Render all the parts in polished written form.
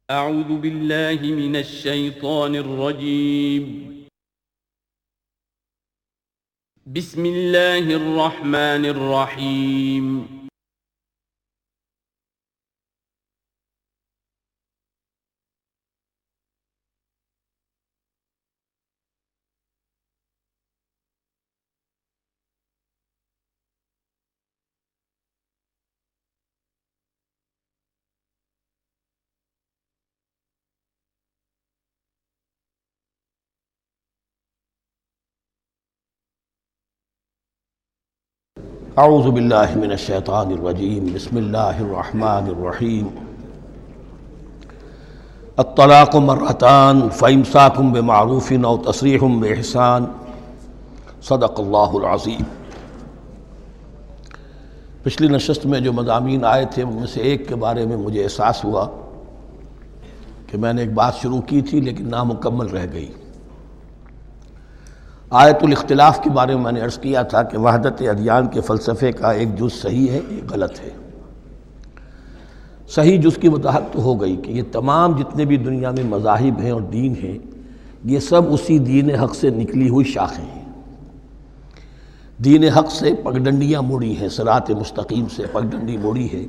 اعوذ باللہ من الشیطان الرجیم بسم اللہ الرحمن الرحیم اعوذ باللہ من الشیطان الرجیم بسم اللہ الرحمن الرحیم الطلاق مرتان فامساک بمعروف او تسریح باحسان صدق اللہ العظیم۔ پچھلی نشست میں جو مضامین آئے تھے ان میں سے ایک کے بارے میں مجھے احساس ہوا کہ میں نے ایک بات شروع کی تھی لیکن نامکمل رہ گئی۔ آیت الاختلاف کے بارے میں نے عرض کیا تھا کہ وحدت ادیان کے فلسفے کا ایک جز صحیح ہے، ایک غلط ہے۔ صحیح جز کی وضاحت تو ہو گئی کہ یہ تمام جتنے بھی دنیا میں مذاہب ہیں اور دین ہیں یہ سب اسی دین حق سے نکلی ہوئی شاخیں ہیں۔ دین حق سے پگڈنڈیاں موڑی ہیں، صراط مستقیم سے پگڈنڈی موڑی ہے،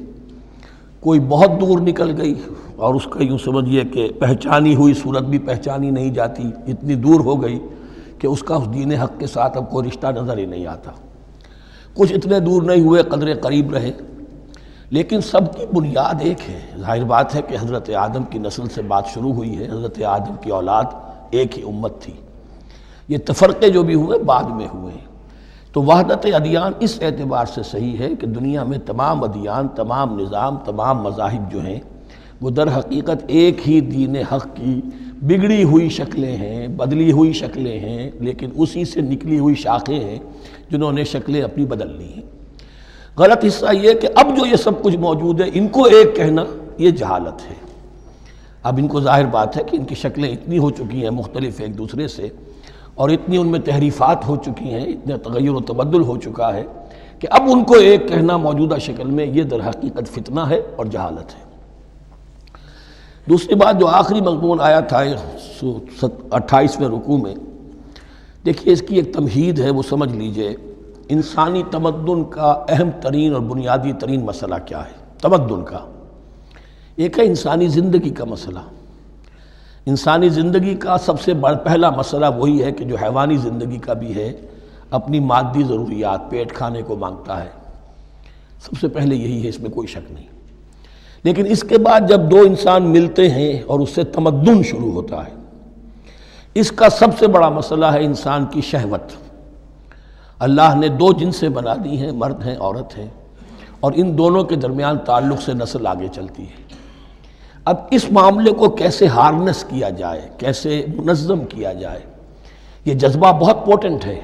کوئی بہت دور نکل گئی اور اس کا یوں سمجھیے کہ پہچانی ہوئی صورت بھی پہچانی نہیں جاتی، اتنی دور ہو گئی کہ اس کا اس دین حق کے ساتھ اب کوئی رشتہ نظر ہی نہیں آتا۔ کچھ اتنے دور نہیں ہوئے، قدرے قریب رہے، لیکن سب کی بنیاد ایک ہے۔ ظاہر بات ہے کہ حضرت آدم کی نسل سے بات شروع ہوئی ہے، حضرت آدم کی اولاد ایک ہی امت تھی۔ یہ تفرقے جو بھی ہوئے بعد میں ہوئے ہیں۔ تو وحدت ادیان اس اعتبار سے صحیح ہے کہ دنیا میں تمام ادیان، تمام نظام، تمام مذاہب جو ہیں وہ در حقیقت ایک ہی دین حق کی بگڑی ہوئی شکلیں ہیں، بدلی ہوئی شکلیں ہیں، لیکن اسی سے نکلی ہوئی شاخیں ہیں جنہوں نے شکلیں اپنی بدل لی ہیں۔ غلط حصہ یہ کہ اب جو یہ سب کچھ موجود ہے ان کو ایک کہنا یہ جہالت ہے۔ اب ان کو ظاہر بات ہے کہ ان کی شکلیں اتنی ہو چکی ہیں مختلف ایک دوسرے سے، اور اتنی ان میں تحریفات ہو چکی ہیں، اتنا تغیر و تبدل ہو چکا ہے کہ اب ان کو ایک کہنا موجودہ شکل میں یہ در حقیقت فتنہ ہے اور جہالت ہے۔ دوسری بات جو آخری مضمون آیا تھا 28ویں رکوع میں، دیکھیے اس کی ایک تمہید ہے، وہ سمجھ لیجئے۔ انسانی تمدن کا اہم ترین اور بنیادی ترین مسئلہ کیا ہے تمدن کا؟ ایک ہے انسانی زندگی کا مسئلہ۔ انسانی زندگی کا سب سے پہلا مسئلہ وہی ہے کہ جو حیوانی زندگی کا بھی ہے، اپنی مادی ضروریات، پیٹ کھانے کو مانگتا ہے، سب سے پہلے یہی ہے، اس میں کوئی شک نہیں۔ لیکن اس کے بعد جب دو انسان ملتے ہیں اور اس سے تمدن شروع ہوتا ہے، اس کا سب سے بڑا مسئلہ ہے انسان کی شہوت۔ اللہ نے دو جنسیں بنا دی ہیں، مرد ہیں، عورت ہیں، اور ان دونوں کے درمیان تعلق سے نسل آگے چلتی ہے۔ اب اس معاملے کو کیسے ہارنس کیا جائے، کیسے منظم کیا جائے، یہ جذبہ بہت پوٹنٹ ہے۔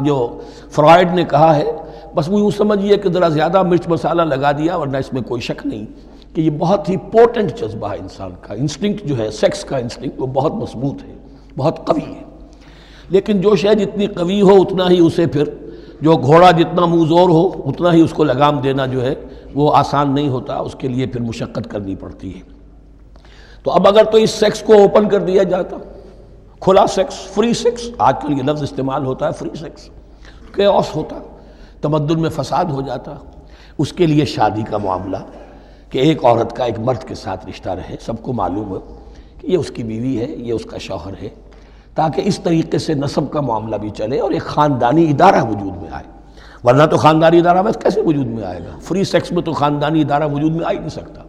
جو فرائڈ نے کہا ہے، بس وہ یوں سمجھیے کہ ذرا زیادہ مرچ مسالہ لگا دیا، ورنہ اس میں کوئی شک نہیں کہ یہ بہت ہی پوٹنٹ جذبہ ہے انسان کا۔ انسٹنکٹ جو ہے، سیکس کا انسٹنکٹ، وہ بہت مضبوط ہے، بہت قوی ہے۔ لیکن جو شے جتنی قوی ہو اتنا ہی اسے پھر، جو گھوڑا جتنا منہ زور ہو اتنا ہی اس کو لگام دینا جو ہے وہ آسان نہیں ہوتا، اس کے لیے پھر مشقت کرنی پڑتی ہے۔ تو اب اگر تو اس سیکس کو اوپن کر دیا جاتا، کھلا سیکس، فری سیکس، آج کل یہ لفظ استعمال ہوتا ہے فری سیکس، کیوس ہوتا، تمدن میں فساد ہو جاتا۔ اس کے لیے شادی کا معاملہ کہ ایک عورت کا ایک مرد کے ساتھ رشتہ رہے، سب کو معلوم ہو کہ یہ اس کی بیوی ہے، یہ اس کا شوہر ہے، تاکہ اس طریقے سے نسب کا معاملہ بھی چلے اور ایک خاندانی ادارہ وجود میں آئے۔ ورنہ تو خاندانی ادارہ بس کیسے وجود میں آئے گا؟ فری سیکس میں تو خاندانی ادارہ وجود میں آ ہی نہیں سکتا۔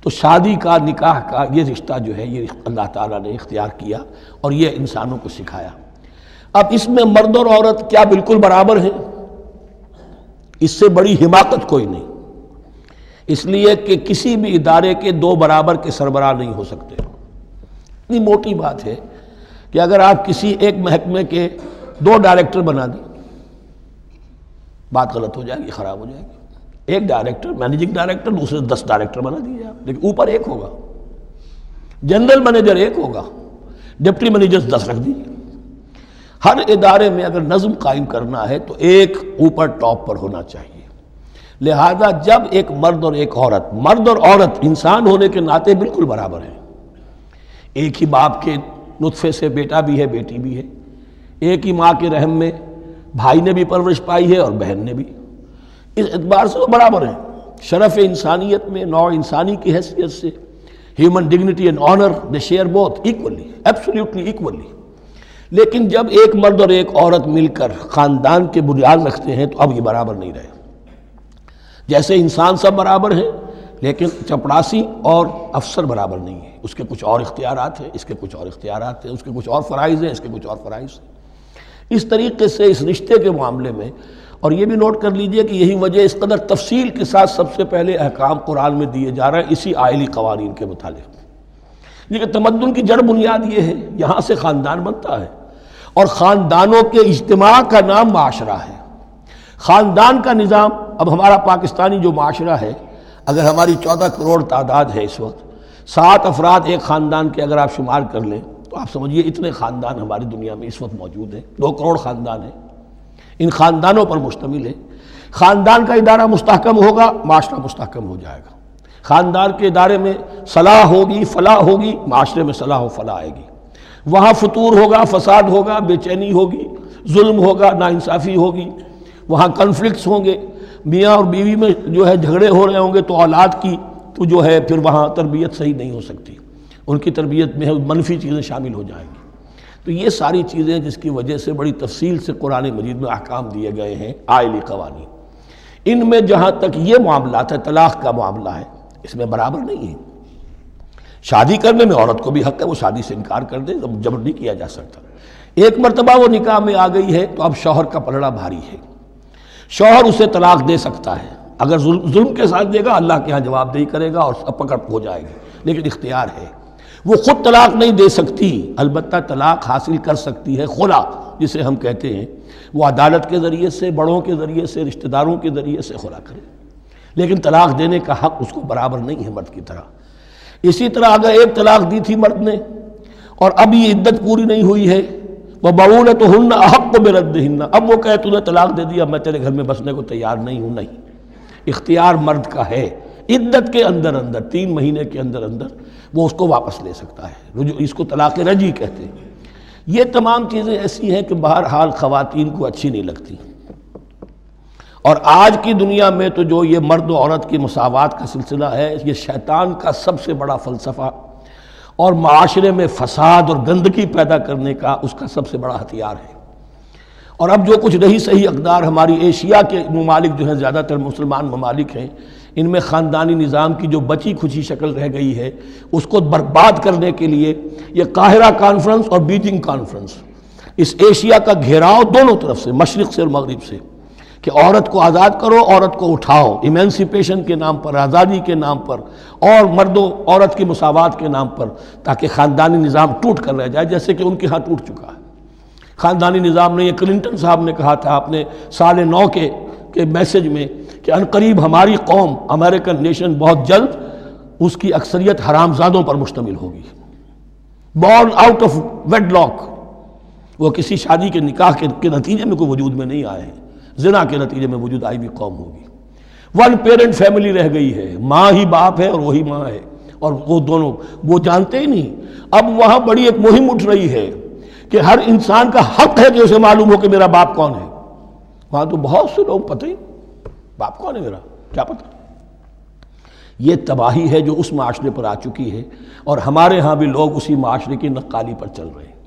تو شادی کا، نکاح کا یہ رشتہ جو ہے یہ اللہ تعالیٰ نے اختیار کیا اور یہ انسانوں کو سکھایا۔ اب اس میں مرد اور عورت کیا بالکل برابر ہیں؟ اس سے بڑی حماقت کوئی نہیں، اس لیے کہ کسی بھی ادارے کے دو برابر کے سربراہ نہیں ہو سکتے۔ اتنی موٹی بات ہے کہ اگر آپ کسی ایک محکمے کے دو ڈائریکٹر بنا دیں، بات غلط ہو جائے گی، خراب ہو جائے گی۔ ایک ڈائریکٹر، مینیجنگ ڈائریکٹر، دوسرے 10 ڈائریکٹر بنا دیجیے آپ، لیکن اوپر ایک ہوگا، جنرل مینیجر ایک ہوگا، ڈپٹی مینیجر 10 رکھ دیجیے۔ ہر ادارے میں اگر نظم قائم کرنا ہے تو ایک اوپر ٹاپ پر ہونا چاہیے۔ لہذا جب ایک مرد اور ایک عورت، مرد اور عورت انسان ہونے کے ناطے بالکل برابر ہیں، ایک ہی باپ کے نطفے سے بیٹا بھی ہے بیٹی بھی ہے، ایک ہی ماں کے رحم میں بھائی نے بھی پرورش پائی ہے اور بہن نے بھی، اس اعتبار سے وہ برابر ہیں شرف انسانیت میں، نوع انسانی کی حیثیت سے، human dignity and honour they share both equally, absolutely equally. لیکن جب ایک مرد اور ایک عورت مل کر خاندان کے بنیاد رکھتے ہیں تو اب یہ برابر نہیں رہے۔ جیسے انسان سب برابر ہیں لیکن چپڑاسی اور افسر برابر نہیں ہے، اس کے کچھ اور اختیارات ہیں، اس کے کچھ اور اختیارات ہیں، اس کے کچھ اور فرائض ہیں، اس کے کچھ اور فرائض ہیں۔ اس طریقے سے اس رشتے کے معاملے میں، اور یہ بھی نوٹ کر لیجئے کہ یہی وجہ اس قدر تفصیل کے ساتھ سب سے پہلے احکام قرآن میں دیے جا رہے ہیں اسی آئلی قوانین کے متعلق، لیکن تمدن کی جڑ بنیاد یہ ہے، یہاں سے خاندان بنتا ہے، اور خاندانوں کے اجتماع کا نام معاشرہ ہے۔ خاندان کا نظام، اب ہمارا پاکستانی جو معاشرہ ہے، اگر ہماری 14 کروڑ تعداد ہے اس وقت، 7 افراد ایک خاندان کے اگر آپ شمار کر لیں تو آپ سمجھیے اتنے خاندان ہماری دنیا میں اس وقت موجود ہیں، 2 کروڑ خاندان ہیں، ان خاندانوں پر مشتمل ہے۔ خاندان کا ادارہ مستحکم ہوگا، معاشرہ مستحکم ہو جائے گا۔ خاندان کے ادارے میں صلاح ہوگی، فلاح ہوگی، معاشرے میں صلاح و فلاح آئے گی۔ وہاں فتور ہوگا، فساد ہوگا، بے چینی ہوگی، ظلم ہوگا، ناانصافی ہوگی، وہاں کنفلکٹس ہوں گے، میاں اور بیوی میں جو ہے جھگڑے ہو رہے ہوں گے تو اولاد کی تو جو ہے پھر وہاں تربیت صحیح نہیں ہو سکتی، ان کی تربیت میں منفی چیزیں شامل ہو جائیں گی۔ تو یہ ساری چیزیں جس کی وجہ سے بڑی تفصیل سے قرآن مجید میں احکام دیے گئے ہیں، آئلی قوانین، ان میں جہاں تک یہ معاملات ہے، طلاق کا معاملہ ہے، اس میں برابر نہیں ہے۔ شادی کرنے میں عورت کو بھی حق ہے، وہ شادی سے انکار کر دے، جبر نہیں کیا جا سکتا۔ ایک مرتبہ وہ نکاح میں آ گئی ہے تو اب شوہر کا پلڑا بھاری ہے، شوہر اسے طلاق دے سکتا ہے، اگر ظلم کے ساتھ دے گا اللہ کے ہاں جواب دہی کرے گا اور پکڑ ہو جائے گی، لیکن اختیار ہے۔ وہ خود طلاق نہیں دے سکتی، البتہ طلاق حاصل کر سکتی ہے، خلا جسے ہم کہتے ہیں، وہ عدالت کے ذریعے سے، بڑوں کے ذریعے سے، رشتہ داروں کے ذریعے سے خلا کرے، لیکن طلاق دینے کا حق اس کو برابر نہیں ہے مرد کی طرح۔ اسی طرح اگر ایک طلاق دی تھی مرد نے اور اب یہ عدت پوری نہیں ہوئی ہے، وَبَعُولَتُهُنَّ أَحَقُّ بِرَدِّهِنَّ، اب وہ کہے تو نے طلاق دے دیا، میں تیرے گھر میں بسنے کو تیار نہیں ہوں، نہیں، اختیار مرد کا ہے، عدت کے اندر 3 مہینے کے اندر وہ اس کو واپس لے سکتا ہے، اس کو طلاق رجعی کہتے ہیں۔ یہ تمام چیزیں ایسی ہیں کہ بہرحال خواتین کو اچھی نہیں لگتی، اور آج کی دنیا میں تو جو یہ مرد و عورت کی مساوات کا سلسلہ ہے، یہ شیطان کا سب سے بڑا فلسفہ اور معاشرے میں فساد اور گندگی پیدا کرنے کا اس کا سب سے بڑا ہتھیار ہے۔ اور اب جو کچھ رہی صحیح اقدار ہماری ایشیا کے ممالک جو ہیں، زیادہ تر مسلمان ممالک ہیں، ان میں خاندانی نظام کی جو بچی کھچی شکل رہ گئی ہے اس کو برباد کرنے کے لیے یہ قاہرہ کانفرنس اور بیجنگ کانفرنس، اس ایشیا کا گھیراؤ دونوں طرف سے، مشرق سے اور مغرب سے، کہ عورت کو آزاد کرو، عورت کو اٹھاؤ، ایمینسیپیشن کے نام پر، آزادی کے نام پر، اور مرد و عورت کی مساوات کے نام پر، تاکہ خاندانی نظام ٹوٹ کر رہ جائے، جیسے کہ ان کے ہاں ٹوٹ چکا ہے خاندانی نظام نے۔ یہ کلنٹن صاحب نے کہا تھا اپنے سال 9 کے میسج میں کہ عنقریب ہماری قوم، امریکن نیشن، بہت جلد اس کی اکثریت حرام زادوں پر مشتمل ہوگی، born out of wedlock, وہ کسی شادی کے نکاح کے نتیجے میں کوئی وجود میں نہیں آئے ہیں، زنا کے نتیجے میں وجود آئی بھی قوم ہوگی۔ 1 پیرنٹ فیملی رہ گئی ہے، ماں ہی باپ ہے اور وہی ماں ہے، اور وہ دونوں وہ جانتے ہی نہیں۔ اب وہاں بڑی ایک مہم اٹھ رہی ہے کہ ہر انسان کا حق ہے کہ اسے معلوم ہو کہ میرا باپ کون ہے۔ وہاں تو بہت سے لوگ پتہ ہی باپ کون ہے میرا، کیا پتہ۔ یہ تباہی ہے جو اس معاشرے پر آ چکی ہے، اور ہمارے ہاں بھی لوگ اسی معاشرے کی نقالی پر چل رہے ہیں۔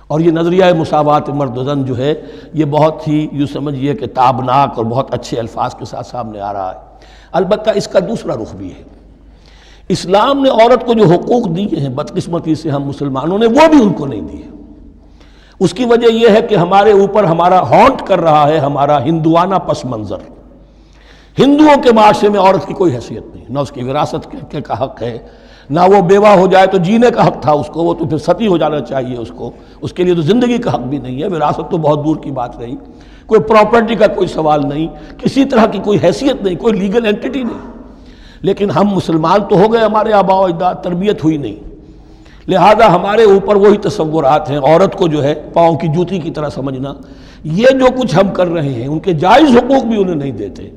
اور یہ نظریہ مساوات مرد و زن جو ہے، یہ بہت ہی یوں سمجھیے کہ تابناک اور بہت اچھے الفاظ کے ساتھ سامنے آ رہا ہے۔ البتہ اس کا دوسرا رخ بھی ہے، اسلام نے عورت کو جو حقوق دیے ہیں بدقسمتی سے ہم مسلمانوں نے وہ بھی ان کو نہیں دیے۔ اس کی وجہ یہ ہے کہ ہمارے اوپر ہمارا ہانٹ کر رہا ہے ہمارا ہندوانہ پس منظر۔ ہندوؤں کے معاشرے میں عورت کی کوئی حیثیت نہیں، نہ اس کی وراثت کا حق ہے، نہ وہ بیوہ ہو جائے تو جینے کا حق تھا اس کو، وہ تو پھر ستی ہو جانا چاہیے اس کو، اس کے لیے تو زندگی کا حق بھی نہیں ہے، وراثت تو بہت دور کی بات رہی، کوئی پراپرٹی کا کوئی سوال نہیں، کسی طرح کی کوئی حیثیت نہیں، کوئی لیگل اینٹیٹی نہیں۔ لیکن ہم مسلمان تو ہو گئے، ہمارے آباء و اجداد، تربیت ہوئی نہیں، لہذا ہمارے اوپر وہی تصورات ہیں، عورت کو جو ہے پاؤں کی جوتی کی طرح سمجھنا۔ یہ جو کچھ ہم کر رہے ہیں، ان کے جائز حقوق بھی انہیں نہیں دیتے،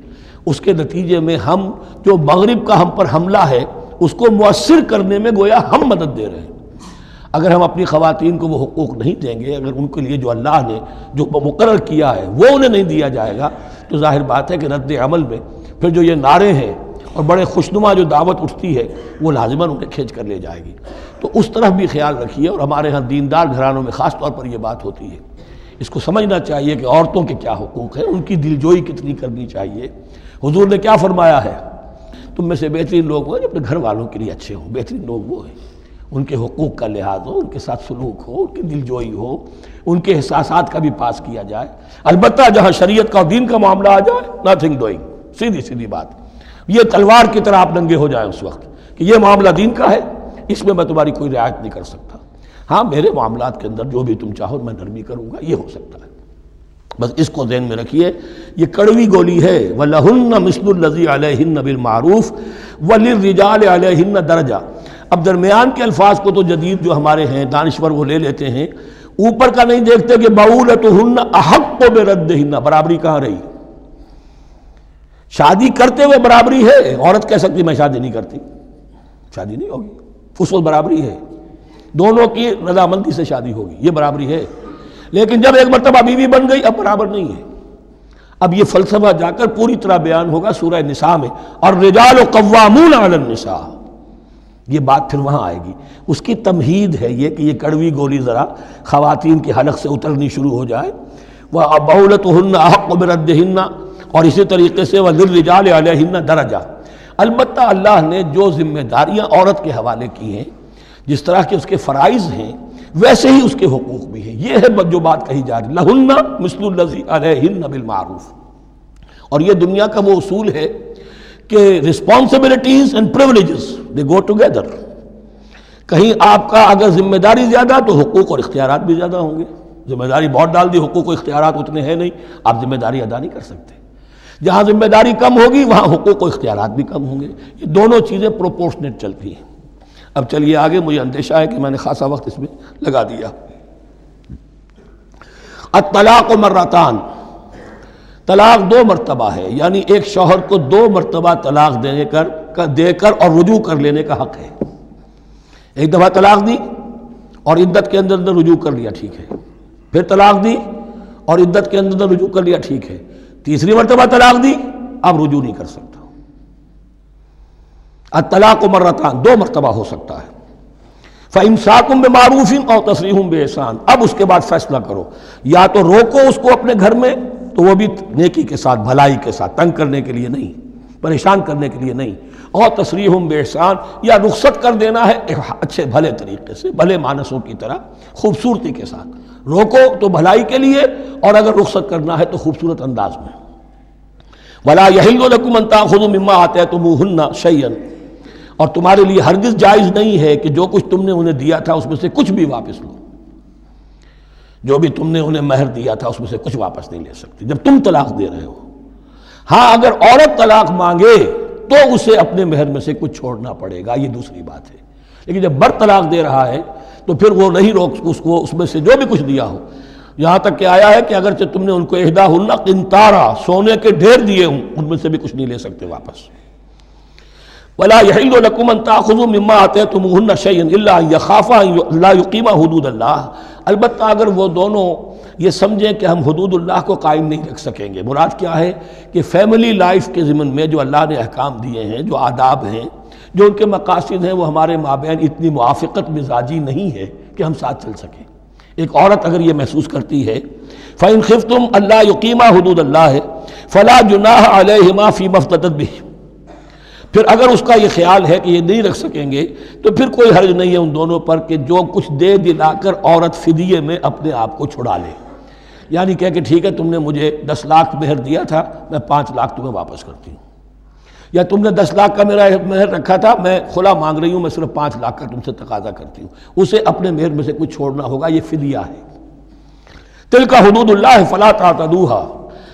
اس کے نتیجے میں ہم جو مغرب کا ہم پر حملہ ہے اس کو مؤثر کرنے میں گویا ہم مدد دے رہے ہیں۔ اگر ہم اپنی خواتین کو وہ حقوق نہیں دیں گے، اگر ان کے لیے جو اللہ نے جو مقرر کیا ہے وہ انہیں نہیں دیا جائے گا، تو ظاہر بات ہے کہ رد عمل میں پھر جو یہ نعرے ہیں اور بڑے خوشنما جو دعوت اٹھتی ہے وہ لازماً انہیں کھینچ کر لے جائے گی۔ تو اس طرف بھی خیال رکھیے، اور ہمارے ہاں دیندار گھرانوں میں خاص طور پر یہ بات ہوتی ہے، اس کو سمجھنا چاہیے کہ عورتوں کے کیا حقوق ہیں، ان کی دلجوئی کتنی کرنی چاہیے۔ حضور نے کیا فرمایا ہے؟ تم میں سے بہترین لوگ وہ جو اپنے گھر والوں کے لیے اچھے ہوں، بہترین لوگ وہ ہیں ان کے حقوق کا لحاظ ہو، ان کے ساتھ سلوک ہو، ان کی دلجوئی ہو، ان کے احساسات کا بھی پاس کیا جائے۔ البتہ جہاں شریعت کا اور دین کا معاملہ آ جائے، نتھنگ ڈوئنگ، سیدھی سیدھی بات، یہ تلوار کی طرح آپ ننگے ہو جائیں اس وقت کہ یہ معاملہ دین کا ہے، اس میں تمہاری کوئی رعایت نہیں کر سکتا۔ ہاں میرے معاملات کے اندر جو بھی تم چاہو میں نرمی کروں گا، یہ ہو سکتا ہے۔ بس اس کو ذہن میں رکھیے، یہ کڑوی گولی ہے۔ وَلَهُنَّ مِثْلُ الَّذِي عَلَيْهِنَّ بِالْمَعْرُوفِ وَلِلرِّجَالِ عَلَيْهِنَّ دَرَجَةٌ۔ اب درمیان کے الفاظ کو تو جدید جو ہمارے ہیں دانشور وہ لے لیتے ہیں، اوپر کا نہیں دیکھتے کہ بَعُولَتُهُنَّ أَحَقُّ بِرَدِّهِنَّ، برابری کہاں رہی؟ شادی کرتے ہوئے برابری ہے، عورت کہہ سکتی میں شادی نہیں کرتی، شادی نہیں ہوگی، اس وقت برابری ہے، دونوں کی رضامندی سے شادی ہوگی، یہ برابری ہے۔ لیکن جب ایک مرتبہ بیوی بن گئی اب برابر نہیں ہے۔ اب یہ فلسفہ جا کر پوری طرح بیان ہوگا سورہ نساء میں، اور الرجال قوامون علی النساء، یہ بات پھر وہاں آئے گی۔ اس کی تمہید ہے یہ کہ یہ کڑوی گولی ذرا خواتین کے حلق سے اترنی شروع ہو جائے۔ وَبَعُولَتُهُنَّ أَحَقُّ بِرَدِّهِنَّ، اور اسی طریقے سے وَلِلرِّجَالِ عَلَيْهِنَّ دَرَجَةٌ۔ البتہ اللہ نے جو ذمہ داریاں عورت کے حوالے کی ہیں، جس طرح کے اس کے فرائض ہیں ویسے ہی اس کے حقوق بھی ہیں، یہ ہے جو بات کہی جا رہی لَهُنَّ مِثْلُ الَّذِي عَلَيْهِنَّ بِالْمَعْرُوفِ۔ اور یہ دنیا کا وہ اصول ہے کہ responsibilities and privileges they go together۔ کہیں آپ کا اگر ذمہ داری زیادہ تو حقوق اور اختیارات بھی زیادہ ہوں گے۔ ذمہ داری بہت ڈال دی، حقوق و اختیارات اتنے ہیں نہیں، آپ ذمہ داری ادا نہیں کر سکتے۔ جہاں ذمہ داری کم ہوگی وہاں حقوق و اختیارات بھی کم ہوں گے، یہ دونوں چیزیں پروپورشنیٹ چلتی ہیں۔ اب چلیے آگے، مجھے اندیشہ ہے کہ میں نے خاصا وقت اس میں لگا دیا۔ الطلاق مرتان، طلاق دو مرتبہ ہے، یعنی ایک شوہر کو دو مرتبہ طلاق دے کر اور رجوع کر لینے کا حق ہے۔ ایک دفعہ طلاق دی اور عدت کے اندر رجوع کر لیا، ٹھیک ہے، پھر طلاق دی اور عدت کے اندر رجوع کر لیا، ٹھیک ہے، تیسری مرتبہ طلاق دی اب رجوع نہیں کر سکتا۔ الطلاق مرتان، دو مرتبہ ہو سکتا ہے۔ فَإِمْسَاكٌ بِمَعْرُوفٍ أَوْ تَسْرِيحٌ بِإِحْسَانٍ، اب اس کے بعد فیصلہ کرو، یا تو روکو اس کو اپنے گھر میں تو وہ بھی نیکی کے ساتھ، بھلائی کے ساتھ، تنگ کرنے کے لیے نہیں، پریشان کرنے کے لیے نہیں، اور تسریح بِإِحْسَان، یا رخصت کر دینا ہے اچھے بھلے طریقے سے، بھلے مانسوں کی طرح، خوبصورتی کے ساتھ۔ روکو تو بھلائی کے لیے، اور اگر رخصت کرنا ہے تو خوبصورت انداز میں۔ وَلَا يَحِلُّ لَكُمْ أَن تَأْخُذُوا مِمَّا آتَيْتُمُوهُنَّ شَيْئًا، اور تمہارے لیے ہرگز جائز نہیں ہے کہ جو کچھ تم نے انہیں دیا تھا اس میں سے کچھ بھی واپس لو۔ جو بھی تم نے انہیں مہر دیا تھا اس میں سے کچھ واپس نہیں لے سکتے جب تم طلاق دے رہے ہو۔ ہاں اگر عورت طلاق مانگے تو اسے اپنے مہر میں سے کچھ چھوڑنا پڑے گا، یہ دوسری بات ہے، لیکن جب مرد طلاق دے رہا ہے تو پھر وہ نہیں روک اس کو اس میں سے جو بھی کچھ دیا ہو۔ یہاں تک کہ آیا ہے کہ اگرچہ تم نے ان کو احداہن قنطارا، سونے کے ڈھیر دیے ہوں، ان میں سے بھی کچھ نہیں لے سکتے واپس۔ وَلَا يَحِلُّ لَكُمْ أَن تَأْخُذُوا مِمَّا آتَيْتُمُوهُنَّ شَيْئًا إِلَّا أَن يَخَافَا أَن لَا يُقِيمَا حُدُودَ اللَّهِ، البتہ اگر وہ دونوں یہ سمجھیں کہ ہم حدود اللہ کو قائم نہیں رکھ سکیں گے۔ مراد کیا ہے کہ فیملی لائف کے ضمن میں جو اللہ نے احکام دیے ہیں، جو آداب ہیں، جو ان کے مقاصد ہیں، وہ ہمارے مابین اتنی موافقت مزاجی نہیں ہے کہ ہم ساتھ چل سکیں۔ ایک عورت اگر یہ محسوس کرتی ہے فَإِنْ خِفْتُمْ أَلَّا يُقِيمَا حُدُودَ اللَّهِ فَلَا جُنَاحَ عَلَيْهِمَا فِي مَا افْتَدَتْ بِهِ، پھر اگر اس کا یہ خیال ہے کہ یہ نہیں رکھ سکیں گے تو پھر کوئی حرج نہیں ہے ان دونوں پر کہ جو کچھ دے دلا کر عورت فدیے میں اپنے آپ کو چھڑا لے، یعنی کہہ کہ ٹھیک ہے تم نے مجھے 10 لاکھ مہر دیا تھا، میں 5 لاکھ تمہیں واپس کرتی ہوں، یا تم نے 10 لاکھ کا میرا مہر رکھا تھا، میں خلا مانگ رہی ہوں، میں صرف 5 لاکھ کا تم سے تقاضا کرتی ہوں، اسے اپنے مہر میں سے کچھ چھوڑنا ہوگا، یہ فدیہ ہے۔ تلک حدود اللہ فلا تعتدوها،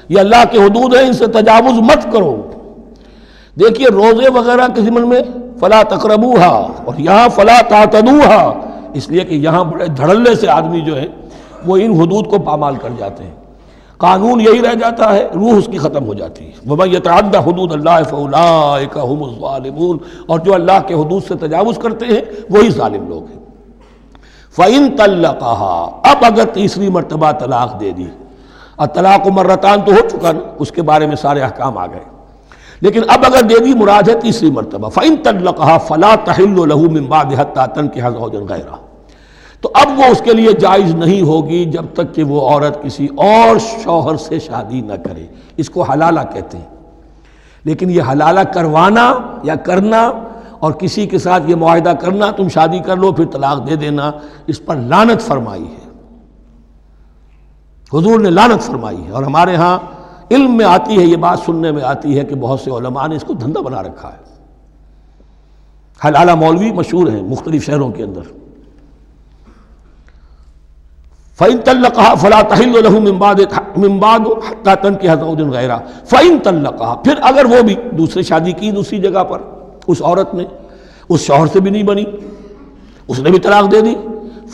یہ اللہ کے حدود ہیں، ان سے تجاوز مت کرو۔ دیکھیے روزے وغیرہ کے ضمن میں فلا تقربوها، اور یہاں فلا تعتدوها، اس لیے کہ یہاں بڑے دھڑلے سے آدمی جو ہے وہ ان حدود کو پامال کر جاتے ہیں، قانون یہی رہ جاتا ہے، روح اس کی ختم ہو جاتی ہے۔ وَمَن يَتَعَدَّ حُدُودَ اللَّهِ فَأُولَٰئِكَ هُمُ الظَّالِمُونَ، اور جو اللہ کے حدود سے تجاوز کرتے ہیں وہی ظالم لوگ ہیں۔ فَإِن طَلَّقَهَا، اب اگر تیسری مرتبہ طلاق دے دی، الطلاق مرتان تو ہو چکا نا، اس کے بارے میں سارے احکام آ گئے، لیکن اب اگر دے دی مراد ہے تیسری مرتبہ، فَإِن طَلَّقَهَا فَلَا تَحِلُّ لَهُ مِن بَعْدِ حَتَّى تَنكِحَ زَوْجًا غَيْرَهُ، تو اب وہ اس کے لیے جائز نہیں ہوگی جب تک کہ وہ عورت کسی اور شوہر سے شادی نہ کرے۔ اس کو حلالہ کہتے ہیں، لیکن یہ حلالہ کروانا یا کرنا اور کسی کے ساتھ یہ معاہدہ کرنا تم شادی کر لو پھر طلاق دے دینا، اس پر لعنت فرمائی ہے، حضور نے لعنت فرمائی ہے۔ اور ہمارے ہاں علم میں آتی ہے، یہ بات سننے میں آتی ہے کہ بہت سے علماء نے اس کو دھندا بنا رکھا ہے۔ حلالہ مولوی مشہور ہیں مختلف شہروں کے اندر۔ فَإِن طَلَّقَهَا فَلَا تَحِلُّ لَهُ مِن بَعْدُ حَتَّى تَنكِحَ زَوْجًا غَيْرَهُ فَإِن طَلَّقَهَا، پھر اگر وہ بھی دوسری شادی کی دوسری جگہ پر، اس عورت نے اس شوہر سے بھی نہیں بنی، اس نے بھی طلاق دے دی،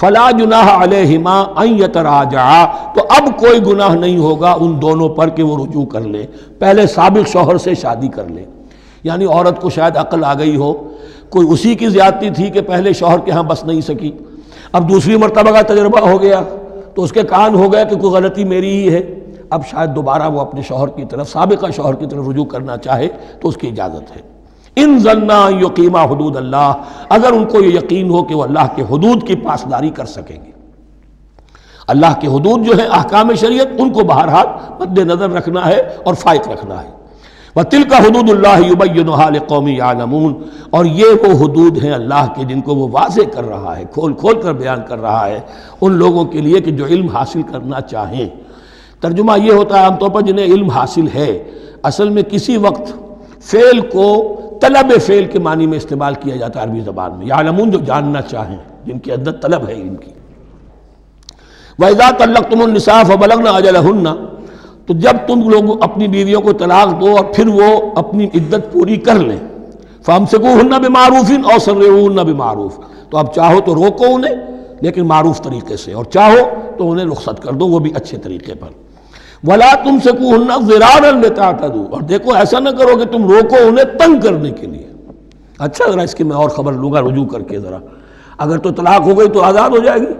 فَلَا جُنَاحَ عَلَيْهِمَا أَن يَتَرَاجَعَا، تو اب کوئی گناہ نہیں ہوگا ان دونوں پر کہ وہ رجوع کر لیں، پہلے سابق شوہر سے شادی کر لیں۔ یعنی عورت کو شاید عقل آ گئی ہو، کوئی اسی کی زیادتی تھی کہ پہلے شوہر کے ہاں بس نہیں سکی، اب دوسری مرتبہ کا تجربہ ہو گیا تو اس کے کان ہو گیا کہ کوئی غلطی میری ہی ہے، اب شاید دوبارہ وہ اپنے شوہر کی طرف، سابقہ شوہر کی طرف رجوع کرنا چاہے تو اس کی اجازت ہے۔ ان ظنا یقیما حدود اللہ، اگر ان کو یہ یقین ہو کہ وہ اللہ کے حدود کی پاسداری کر سکیں گے۔ اللہ کے حدود جو ہیں احکام شریعت، ان کو بہرحال مد نظر رکھنا ہے اور فائق رکھنا ہے۔ وَتِلْكَ حُدُودُ اللَّهِ يُبَيِّنُهَا لِقَوْمٍ يَعْلَمُونَ، اور یہ وہ حدود ہیں اللہ کے جن کو وہ واضح کر رہا ہے، کھول کھول کر بیان کر رہا ہے ان لوگوں کے لیے کہ جو علم حاصل کرنا چاہیں۔ ترجمہ یہ ہوتا ہے عام طور پر جنہیں علم حاصل ہے، اصل میں کسی وقت فعل کو طلب فعل کے معنی میں استعمال کیا جاتا ہے عربی زبان میں، یعلمون جو جاننا چاہیں، جن کی اندر طلب ہے علم کی۔ وَإِذَا طَلَّقْتُمُ النِّسَاءَ فَبَلَغْنَ أَجَلَهُنَّ، تو جب تم لوگ اپنی بیویوں کو طلاق دو اور پھر وہ اپنی عدت پوری کر لیں، فَأَمْسِكُوهُنَّ بِمَعْرُوفٍ أَوْ سَرِّحُوهُنَّ بِمَعْرُوفٍ، تو اب چاہو تو روکو انہیں لیکن معروف طریقے سے، اور چاہو تو انہیں رخصت کر دو وہ بھی اچھے طریقے پر۔ وَلَا تُمْسِكُوهُنَّ ضِرَارًا لِتَعْتَدُوا، اور دیکھو ایسا نہ کرو کہ تم روکو انہیں تنگ کرنے کے لیے۔ اچھا ذرا اس کی میں اور خبر لوں گا رجوع کر کے، ذرا اگر تو طلاق ہو گئی تو آزاد ہو جائے گی،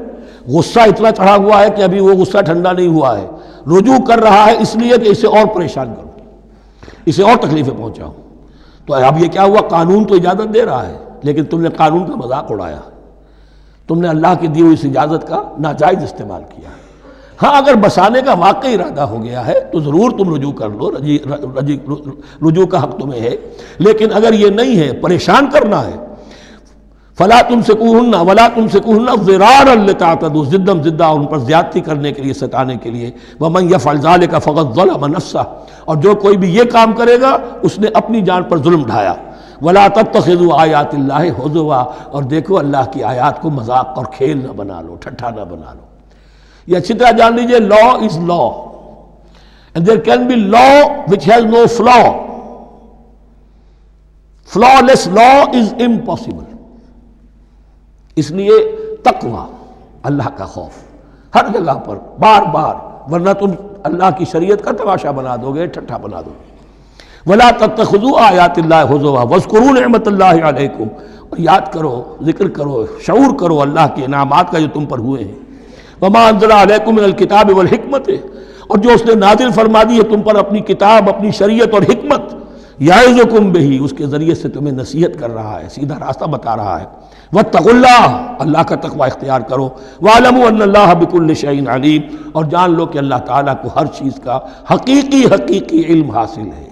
غصہ اتنا چڑھا ہوا ہے کہ ابھی وہ غصہ ٹھنڈا نہیں ہوا ہے، رجوع کر رہا ہے اس لیے کہ اسے اور پریشان کروں، اسے اور تکلیفیں پہنچاؤں، تو اب یہ کیا ہوا، قانون تو اجازت دے رہا ہے لیکن تم نے قانون کا مذاق اڑایا، تم نے اللہ کی دی ہوئی اس اجازت کا ناجائز استعمال کیا۔ ہاں اگر بسانے کا واقعی ارادہ ہو گیا ہے تو ضرور تم رجوع کر لو، رجوع کا حق تمہیں ہے، لیکن اگر یہ نہیں ہے، پریشان کرنا ہے، فَلَا تُمْسِكُوهُنَّ وَلَا تُمْسِكُوهُنَّ ضِرَارًا لِتَعْتَدُوا، ضدم زدہ ان پر زیادتی کرنے کے لیے، ستانے کے لیے۔ وَمَنْ يَفْعَلْ ذَلِكَ فَقَدْ ظَلَمَ نَفْسَهُ، اور جو کوئی بھی یہ کام کرے گا اس نے اپنی جان پر ظلم ڈھایا۔ وَلَا تَتَّخِذُوا آیَاتِ اللَّهِ هُزُوًا، اور دیکھو اللہ کی آیات کو مذاق اور کھیل نہ بنا لو، ٹھٹھا نہ بنا لو۔ یہ اچھی طرح جان لیجئے، لا از لا and there can be law which has no flaw. Flawless law is impossible. اس لیے تقوی، اللہ کا خوف ہر جگہ پر بار بار، ورنہ تم اللہ کی شریعت کا تماشا بنا دو گے، ٹھٹھا بنا دو گے۔ وَلَا تَتَّخِذُوا آیَاتِ اللَّهِ هُزُوًا وَاذْكُرُوا نِعْمَتَ اللَّهِ عَلَيْكُمْ، اور یاد کرو، ذکر کرو، شعور کرو اللہ کے انعامات کا جو تم پر ہوئے ہیں۔ وَمَا أَنزَلَ عَلَيْكُمْ مِنَ الْكِتَابِ وَالْحِكْمَةِ، اور جو اس نے نازل فرما دی ہے تم پر اپنی کتاب، اپنی شریعت اور حکمت، یعظکم بہ، اس کے ذریعے سے تمہیں نصیحت کر رہا ہے، سیدھا راستہ بتا رہا ہے۔ واتقوا اللہ، اللہ کا تقوی اختیار کرو۔ وَاعْلَمُوا أَنَّ اللَّهَ بِكُلِّ شَيْءٍ عَلِيمٌ، اور جان لو کہ اللہ تعالیٰ کو ہر چیز کا حقیقی علم حاصل ہے۔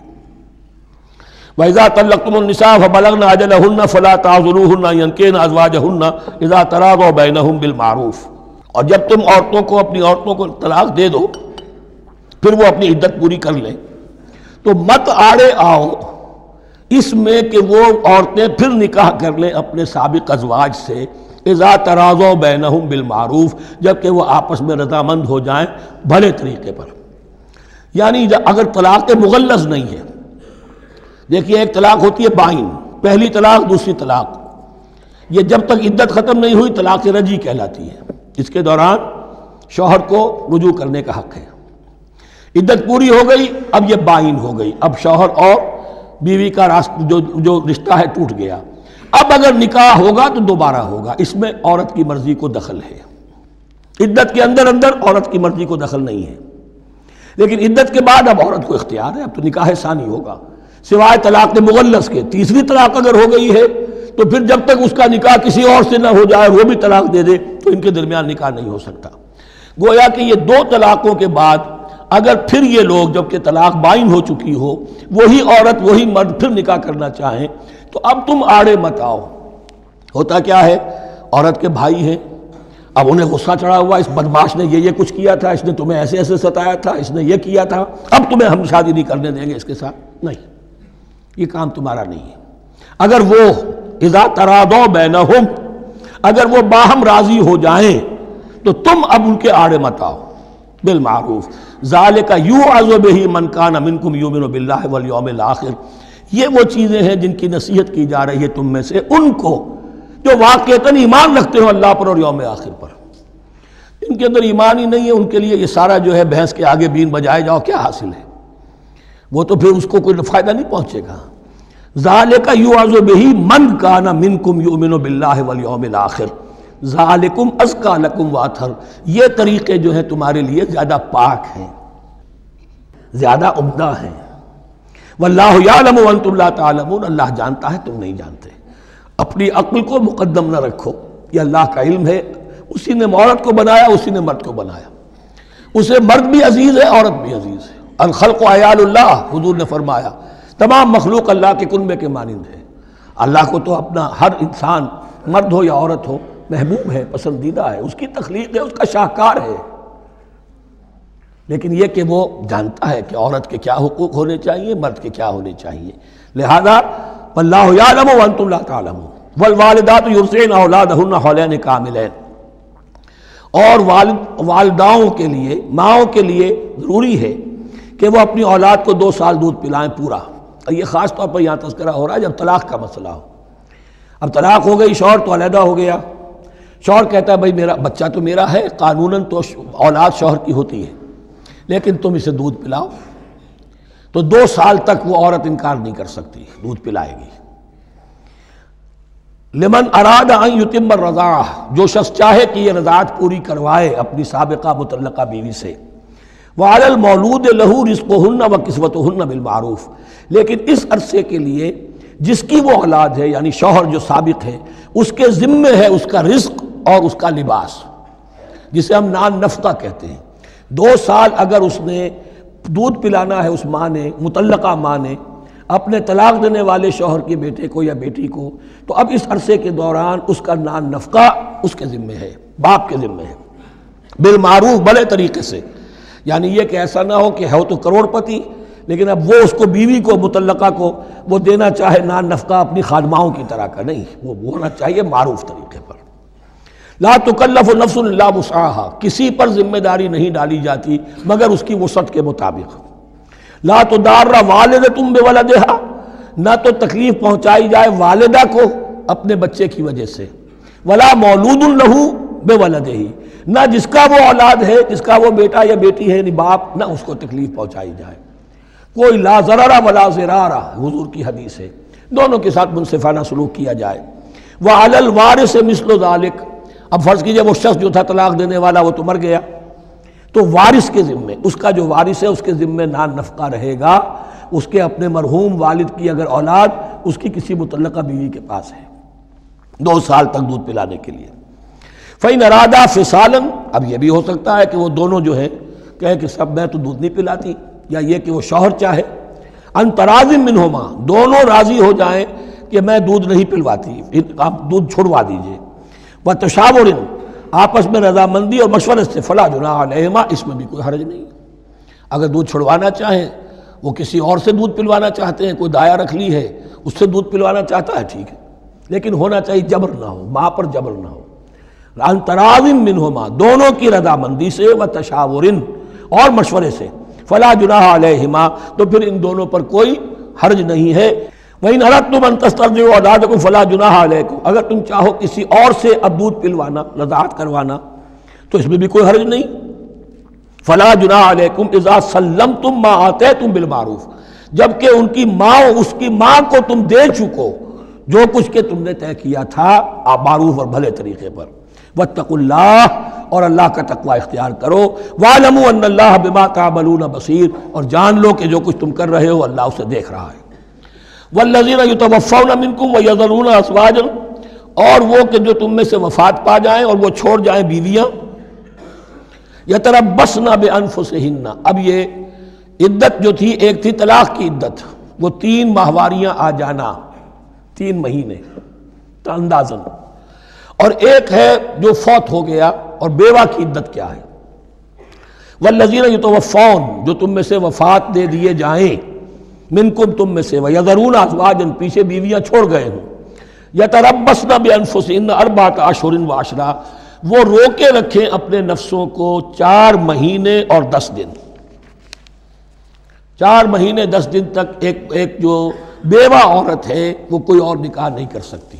وَإِذَا طَلَّقْتُمُ النِّسَاءَ فَبَلَغْنَ أَجَلَهُنَّ فَلَا تَعْضُلُوهُنَّ أَن يَنكِحْنَ أَزْوَاجَهُنَّ إِذَا تَرَاضَوْا بَيْنَهُم بِالْمَعْرُوفِ، اور جب تم اپنی عورتوں کو طلاق دے دو پھر وہ اپنی عدت پوری کر لیں تو مت آڑے آؤ اس میں کہ وہ عورتیں پھر نکاح کر لیں اپنے سابق ازواج سے، اذا تراضوا بینہم بالمعروف، جبکہ وہ آپس میں رضامند ہو جائیں بھلے طریقے پر۔ یعنی اگر طلاق مغلظ نہیں ہے، دیکھیے ایک طلاق ہوتی ہے بائن، پہلی طلاق دوسری طلاق، یہ جب تک عدت ختم نہیں ہوئی طلاق رجعی کہلاتی ہے، اس کے دوران شوہر کو رجوع کرنے کا حق ہے۔ عدت پوری ہو گئی، اب یہ بائن ہو گئی، اب شوہر اور بیوی کا جو رشتہ ہے ٹوٹ گیا۔ اب اگر نکاح ہوگا تو دوبارہ ہوگا، اس میں عورت کی مرضی کو دخل ہے، عدت کے اندر عورت کی مرضی کو دخل نہیں ہے، لیکن عدت کے بعد اب عورت کو اختیار ہے، اب تو نکاح ثانی ہوگا سوائے طلاق مغلظ کے۔ تیسری طلاق اگر ہو گئی ہے تو پھر جب تک اس کا نکاح کسی اور سے نہ ہو جائے، وہ بھی طلاق دے دے، تو ان کے درمیان نکاح نہیں ہو سکتا۔ گویا کہ یہ دو طلاقوں کے بعد اگر پھر یہ لوگ جب کہ طلاق بائن ہو چکی ہو، وہی عورت وہی مرد پھر نکاح کرنا چاہیں تو اب تم آڑے مت آؤ۔ ہوتا کیا ہے، عورت کے بھائی ہیں، اب انہیں غصہ چڑھا ہوا، اس بدماش نے یہ کچھ کیا تھا، اس نے تمہیں ایسے ایسے ستایا تھا، اس نے یہ کیا تھا، اب تمہیں ہم شادی نہیں کرنے دیں گے اس کے ساتھ، نہیں، یہ کام تمہارا نہیں ہے۔ اگر وہ اذا تراضوا بینہم، اگر وہ باہم راضی ہو جائیں تو تم اب ان کے آڑے مت آؤ، بالمعروف، ذالک یوعظ بہ من کان منکم یؤمن باللہ والیوم الآخر، یہ وہ چیزیں ہیں جن کی نصیحت کی جا رہی ہے تم میں سے ان کو جو واقعتاً ایمان رکھتے ہو اللہ پر اور یوم آخر پر۔ ان کے اندر ایمان ہی نہیں ہے، ان کے لیے یہ سارا جو ہے بھینس کے آگے بین بجائے جاؤ کیا حاصل ہے، وہ تو پھر اس کو کوئی فائدہ نہیں پہنچے گا۔ ذالک یوعظ بہ من کان منکم یؤمن باللہ والیوم الآخر ذالکم ازکی لکم واطہر، یہ طریقے جو ہیں تمہارے لیے زیادہ پاک ہیں، زیادہ عمدہ ہیں۔ واللہ یعلم وانتم لا تعلمون، اللہ جانتا ہے تم نہیں جانتے۔ اپنی عقل کو مقدم نہ رکھو، یہ اللہ کا علم ہے، اسی نے عورت کو بنایا، اسی نے مرد کو بنایا، اسے مرد بھی عزیز ہے عورت بھی عزیز ہے۔ الخلق عیال اللہ، حضور نے فرمایا تمام مخلوق اللہ کے کنبے کے مانند ہے۔ اللہ کو تو اپنا ہر انسان مرد ہو یا عورت ہو محبوب ہے، پسندیدہ ہے، اس کی تخلیق ہے، اس کا شاہکار ہے، لیکن یہ کہ وہ جانتا ہے کہ عورت کے کیا حقوق ہونے چاہیے، مرد کے کیا ہونے چاہیے، لہذا واللہ یعلم وانتم لا تعلمون۔ والوالدات یرضعن اولادہن حولین کاملین، اور والداؤں کے لیے، ماؤں کے لیے ضروری ہے کہ وہ اپنی اولاد کو 2 سال دودھ پلائیں پورا۔ یہ خاص طور پر یہاں تذکرہ ہو رہا ہے جب طلاق کا مسئلہ ہو۔ اب طلاق ہو گئی، شوہر تو علیحدہ ہو گیا، شوہر کہتا ہے بھائی میرا بچہ تو میرا ہے، قانوناً تو اولاد شوہر کی ہوتی ہے، لیکن تم اسے دودھ پلاؤ، تو 2 سال تک وہ عورت انکار نہیں کر سکتی، دودھ پلائے گی۔ لمن اراد ان یتم الرضاعہ، جو شخص چاہے کہ یہ رضاعت پوری کروائے اپنی سابقہ مطلقہ بیوی سے۔ وعلی المولود لہ رزقہن وکسوتہن بالمعروف، لیکن اس عرصے کے لیے جس کی وہ اولاد ہے یعنی شوہر جو سابق ہے، اس کے ذمے ہے اس کا رزق اور اس کا لباس، جسے ہم نان نفقہ کہتے ہیں۔ 2 سال اگر اس نے دودھ پلانا ہے، اس ماں نے، مطلقہ ماں نے اپنے طلاق دینے والے شوہر کے بیٹے کو یا بیٹی کو، تو اب اس عرصے کے دوران اس کا نان نفقہ اس کے ذمے ہے، باپ کے ذمے ہے، بالمعروف، بڑے طریقے سے۔ یعنی یہ کہ ایسا نہ ہو کہ ہو تو کروڑ پتی لیکن اب وہ اس کو بیوی کو مطلقہ کو وہ دینا چاہے نان نفقہ اپنی خادماؤں کی طرح کا، نہیں، وہ ہونا چاہیے معروف طریقے پر۔ لا تکلف نفس الا وسعها، کسی پر ذمہ داری نہیں ڈالی جاتی مگر اس کی وسعت کے مطابق۔ لا تضار والدۃ بولدہا، نہ تو تکلیف پہنچائی جائے والدہ کو اپنے بچے کی وجہ سے، ولا مولود لہ بولدہ، نہ جس کا وہ اولاد ہے، جس کا وہ بیٹا یا بیٹی ہے یعنی باپ، نہ اس کو تکلیف پہنچائی جائے۔ کوئی لا ضرر ولا ضرار، حضور کی حدیث ہے، دونوں کے ساتھ منصفانہ سلوک کیا جائے۔ وعلی الوارث مثل ذلک، اب فرض کیجئے وہ شخص جو تھا طلاق دینے والا وہ تو مر گیا، تو وارث کے ذمے، اس کا جو وارث ہے اس کے ذمے نان نفقہ رہے گا، اس کے اپنے مرحوم والد کی اگر اولاد اس کی کسی مطلقہ بیوی کے پاس ہے 2 سال تک دودھ پلانے کے لیے۔ فَإِنْ أَرَادَا فِصَالًا، اب یہ بھی ہو سکتا ہے کہ وہ دونوں جو ہیں کہے کہ سب میں تو دودھ نہیں پلاتی، یا یہ کہ وہ شوہر چاہے ان تراض منہما، دونوں راضی ہو جائیں کہ میں دودھ نہیں پلواتی، آپ دودھ چھڑوا دیجئے، وتشاور، آپس میں رضامندی اور مشورت سے، فلا جناح علیہما، اس میں بھی کوئی حرج نہیں۔ اگر دودھ چھڑوانا چاہیں، وہ کسی اور سے دودھ پلوانا چاہتے ہیں، کوئی دایا رکھ لی ہے اس سے دودھ پلوانا چاہتا ہے، ٹھیک ہے، لیکن ہونا چاہیے جبر نہ ہو، ماں پر جبر نہ ہو۔ ان تراض منہما، دونوں کی رضامندی سے، وتشاور، اور مشورے سے، فلا جناح علیہما، تو پھر ان دونوں پر کوئی حرج نہیں ہے۔ وَإِنْ أَرَدْتُمْ أَن تَسْتَرْضِعُوا أَوْلَادَكُمْ فَلَا جُنَاحَ عَلَيْكُمْ، اگر تم چاہو کسی اور سے اب دودھ پلوانا، رضاعت کروانا، تو اس میں بھی کوئی حرج نہیں۔ فَلَا جُنَاحَ عَلَيْكُمْ إِذَا سَلَّمْتُمْ مَا آتَيْتُمْ بِالْمَعْرُوفِ، جبکہ ان کی ماں، اس کی ماں کو تم دے چکو جو کچھ کہ تم نے طے کیا تھا معروف اور بھلے طریقے پر. واتقوا اللہ، اور اللہ کا تقوی اختیار کرو. واعلموا ان اللہ بما تعملون بصیر، اور جان لو کہ جو کچھ تم کر رہے ہو اللہ اسے دیکھ رہا ہے. والذین یتوفون منکم ویذرون ازواجا، اور وہ کہ جو تم میں سے وفات پا جائیں اور وہ چھوڑ جائیں بیویاں. یتربصن بانفسہن، اب یہ عدت جو تھی ایک تھی طلاق کی عدت، وہ 3 ماہواریاں آ جانا، 3 مہینے اندازن، اور ایک ہے جو فوت ہو گیا، اور بیوہ کی عدت کیا ہے. والذین یتوفون، جو تم میں سے وفات دے دیے جائیں، منکم تم میں سے، ویذرون ازواجا، پیچھے بیویاں چھوڑ گئے ہوں، یتربصن بانفسہن 4 اشہر وعشرا، وہ روکے رکھیں اپنے نفسوں کو 4 مہینے اور 10 دن. 4 مہینے 10 دن تک ایک جو بیوہ عورت ہے وہ کوئی اور نکاح نہیں کر سکتی.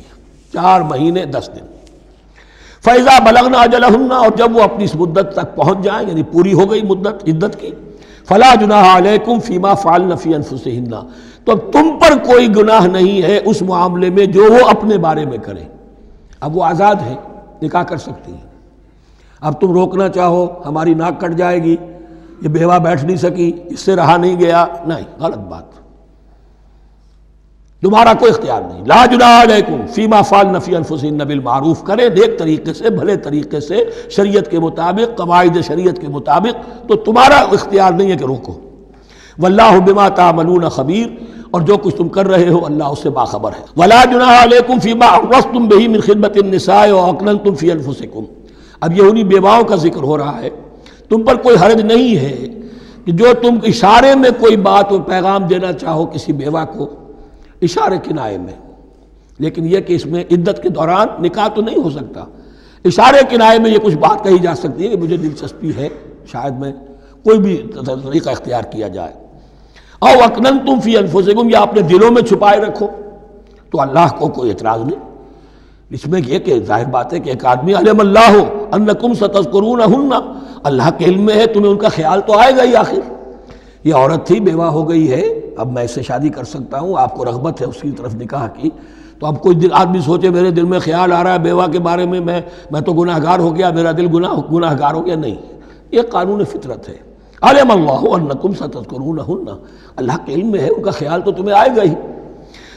4 مہینے 10 دن. فَإِذَا بَلَغْنَ أَجَلَهُنَّ، اور جب وہ اپنی اس مدت تک پہنچ جائیں، یعنی پوری ہو گئی مدت عدت کی، فَلَا جُنَاحَ عَلَيْكُمْ فِي مَا فَعَلْنَ فِي أَنفُسِهِنَّ، تو اب تم پر کوئی گناہ نہیں ہے اس معاملے میں جو وہ اپنے بارے میں کریں. اب وہ آزاد ہیں، نکاح کر سکتی ہیں. اب تم روکنا چاہو ہماری ناک کٹ جائے گی، یہ بیوہ بیٹھ نہیں سکی، اس سے رہا نہیں گیا، نہیں، غلط بات، تمہارا کوئی اختیار نہیں. لا جناح علیکم فیما فعلن فی انفسہن بالمعروف، کریں نیک طریقے سے، بھلے طریقے سے، شریعت کے مطابق، قواعد شریعت کے مطابق، تو تمہارا اختیار نہیں ہے کہ روکو. واللہ بما تعملون خبیر، اور جو کچھ تم کر رہے ہو اللہ اس سے باخبر ہے. ولا جناح علیکم فیما عرضتم به من خطبۃ النساء واکننتم فی انفسکم، اب یہ انہی بیواؤں کا ذکر ہو رہا ہے. تم پر کوئی حرج نہیں ہے کہ جو تم اشارے میں کوئی بات اور پیغام دینا چاہو کسی بیوہ کو، اشارے کنائے میں، لیکن یہ کہ اس میں عدت کے دوران نکاح تو نہیں ہو سکتا. اشارے کنائے میں یہ کچھ بات کہی جا سکتی ہے کہ مجھے دلچسپی ہے، شاید میں کوئی بھی طریقہ اختیار کیا جائے. او اکننتم فی انفسکم، یا اپنے دلوں میں چھپائے رکھو، تو اللہ کو کوئی اعتراض نہیں. اس میں یہ کہ ظاہر بات ہے کہ ایک آدمی علم اللہ انکم ستذکرونہن، اللہ کے علم میں ہے تمہیں ان کا خیال تو آئے گا ہی. آخر یہ عورت تھی، بیوہ ہو گئی ہے، اب میں اس سے شادی کر سکتا ہوں، آپ کو رغبت ہے اس کی طرف نکاح کی، تو اب کوئی آدمی سوچے میرے دل میں خیال آ رہا ہے بیوہ کے بارے میں، میں تو گناہ گار ہو گیا، میرا دل گناہ گار ہو گیا، نہیں، یہ قانون فطرت ہے. علم اللہ انکم ستذکرونہن، اللہ کے علم میں ہے ان کا خیال تو تمہیں آئے گا ہی.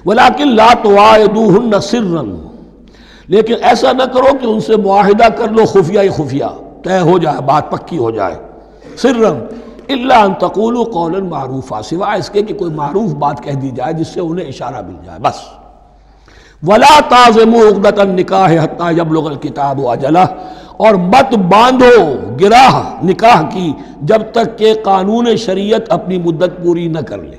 ولکن لا تواعدوہن سرا، لیکن ایسا نہ کرو کہ ان سے معاہدہ کر لو خفیہ خفیہ، طے ہو جائے، بات پکی ہو جائے. سرا الا ان تقولوا قولا معروفا، سوائے اس کے کہ کوئی معروف بات کہہ دی جائے جس سے انہیں اشارہ مل جائے، بس. ولا تعزموا عقدۃ النکاح حتی یبلغ الکتاب اجلہ، اور مت باندھو گراہ نکاح کی جب تک کہ قانون شریعت اپنی مدت پوری نہ کر لے،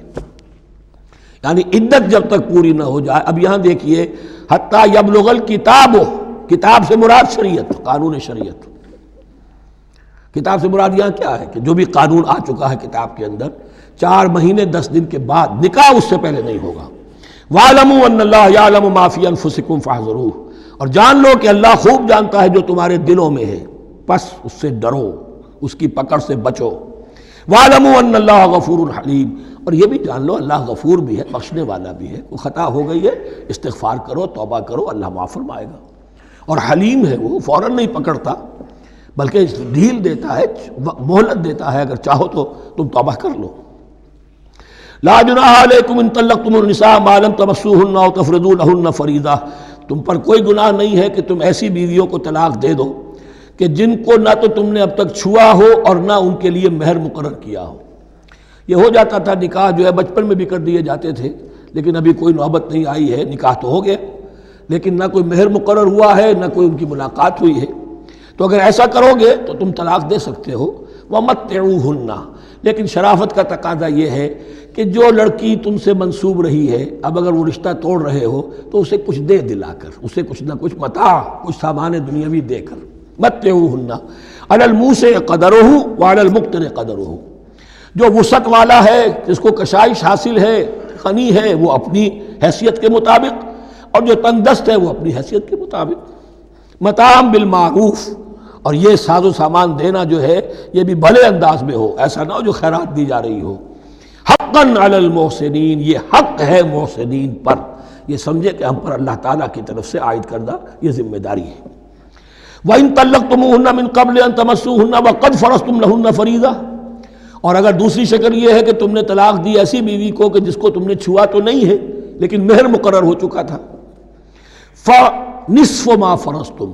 یعنی عدت جب تک پوری نہ ہو جائے. اب یہاں دیکھیے حتی یبلغ الکتاب، کتاب سے مراد شریعت، قانون شریعت. کتاب سے مراد یہاں کیا ہے کہ جو بھی قانون آ چکا ہے کتاب کے اندر، 4 مہینے 10 دن کے بعد نکاح اس سے پہلے نہیں ہوگا. وَاعْلَمُوا أَنَّ اللَّهَ يَعْلَمُ مَا فِي أَنفُسِكُمْ فَاحْذَرُوهُ، اور جان لو کہ اللہ خوب جانتا ہے جو تمہارے دلوں میں ہے، پس اس سے ڈرو، اس کی پکڑ سے بچو. وَاعْلَمُوا أَنَّ اللَّهَ غَفُورٌ حَلِيمٌ، اور یہ بھی جان لو اللہ غفور بھی ہے، بخشنے والا بھی ہے. کوئی خطا ہو گئی ہے استغفار کرو، توبہ کرو، اللہ معاف فرمائے گا. اور حلیم ہے، وہ فوراً نہیں پکڑتا بلکہ ڈھیل دیتا ہے، مہلت دیتا ہے، اگر چاہو تو تم توبہ کر لو. لا جناح علیکم ان طلقتم النساء ما لم تمسوهن او تفرضوا لهن فریضہ، تم پر کوئی گناہ نہیں ہے کہ تم ایسی بیویوں کو طلاق دے دو کہ جن کو نہ تو تم نے اب تک چھوا ہو اور نہ ان کے لیے مہر مقرر کیا ہو. یہ ہو جاتا تھا نکاح جو ہے بچپن میں بھی کر دیے جاتے تھے، لیکن ابھی کوئی نوبت نہیں آئی ہے، نکاح تو ہو گیا لیکن نہ کوئی مہر مقرر ہوا ہے نہ کوئی ان کی ملاقات ہوئی ہے. تو اگر ایسا کرو گے تو تم طلاق دے سکتے ہو. وَمَتِّعُوهُنَّ، لیکن شرافت کا تقاضا یہ ہے کہ جو لڑکی تم سے منسوب رہی ہے، اب اگر وہ رشتہ توڑ رہے ہو تو اسے کچھ دے دلا کر، اسے کچھ نہ کچھ متاع، کچھ سامان دنیاوی دے کر. مَتِّعُوهُنَّ عَلَى الْمُوسِعِ قَدَرُهُ وَعَلَى الْمُقْتِرِ قَدَرُهُ، جو وسعت والا ہے، جس کو کشائش حاصل ہے، غنی ہے، وہ اپنی حیثیت کے مطابق، اور جو تنگ دست ہے وہ اپنی حیثیت کے مطابق. متاعًا بالمعروف، اور یہ ساز و سامان دینا جو ہے یہ بھی بھلے انداز میں ہو، ایسا نہ ہو جو خیرات دی جا رہی ہو. حقاً علی المحسنین، یہ حق ہے محسنین پر، یہ سمجھے کہ ہم پر اللہ تعالیٰ کی طرف سے عائد کردہ یہ ذمہ داری ہے۔ وَإِن طَلَّقْتُمُوهُنَّ مِن قَبْلِ أَن تَمَسُّوهُنَّ وَقَدْ فَرَضْتُمْ لَهُنَّ فَرِيضَةً، اور اگر دوسری شکل یہ ہے کہ تم نے طلاق دی ایسی بیوی کو کہ جس کو تم نے چھوا تو نہیں ہے لیکن مہر مقرر ہو چکا تھا، فَنِصْفُ مَا فَرَضْتُمْ،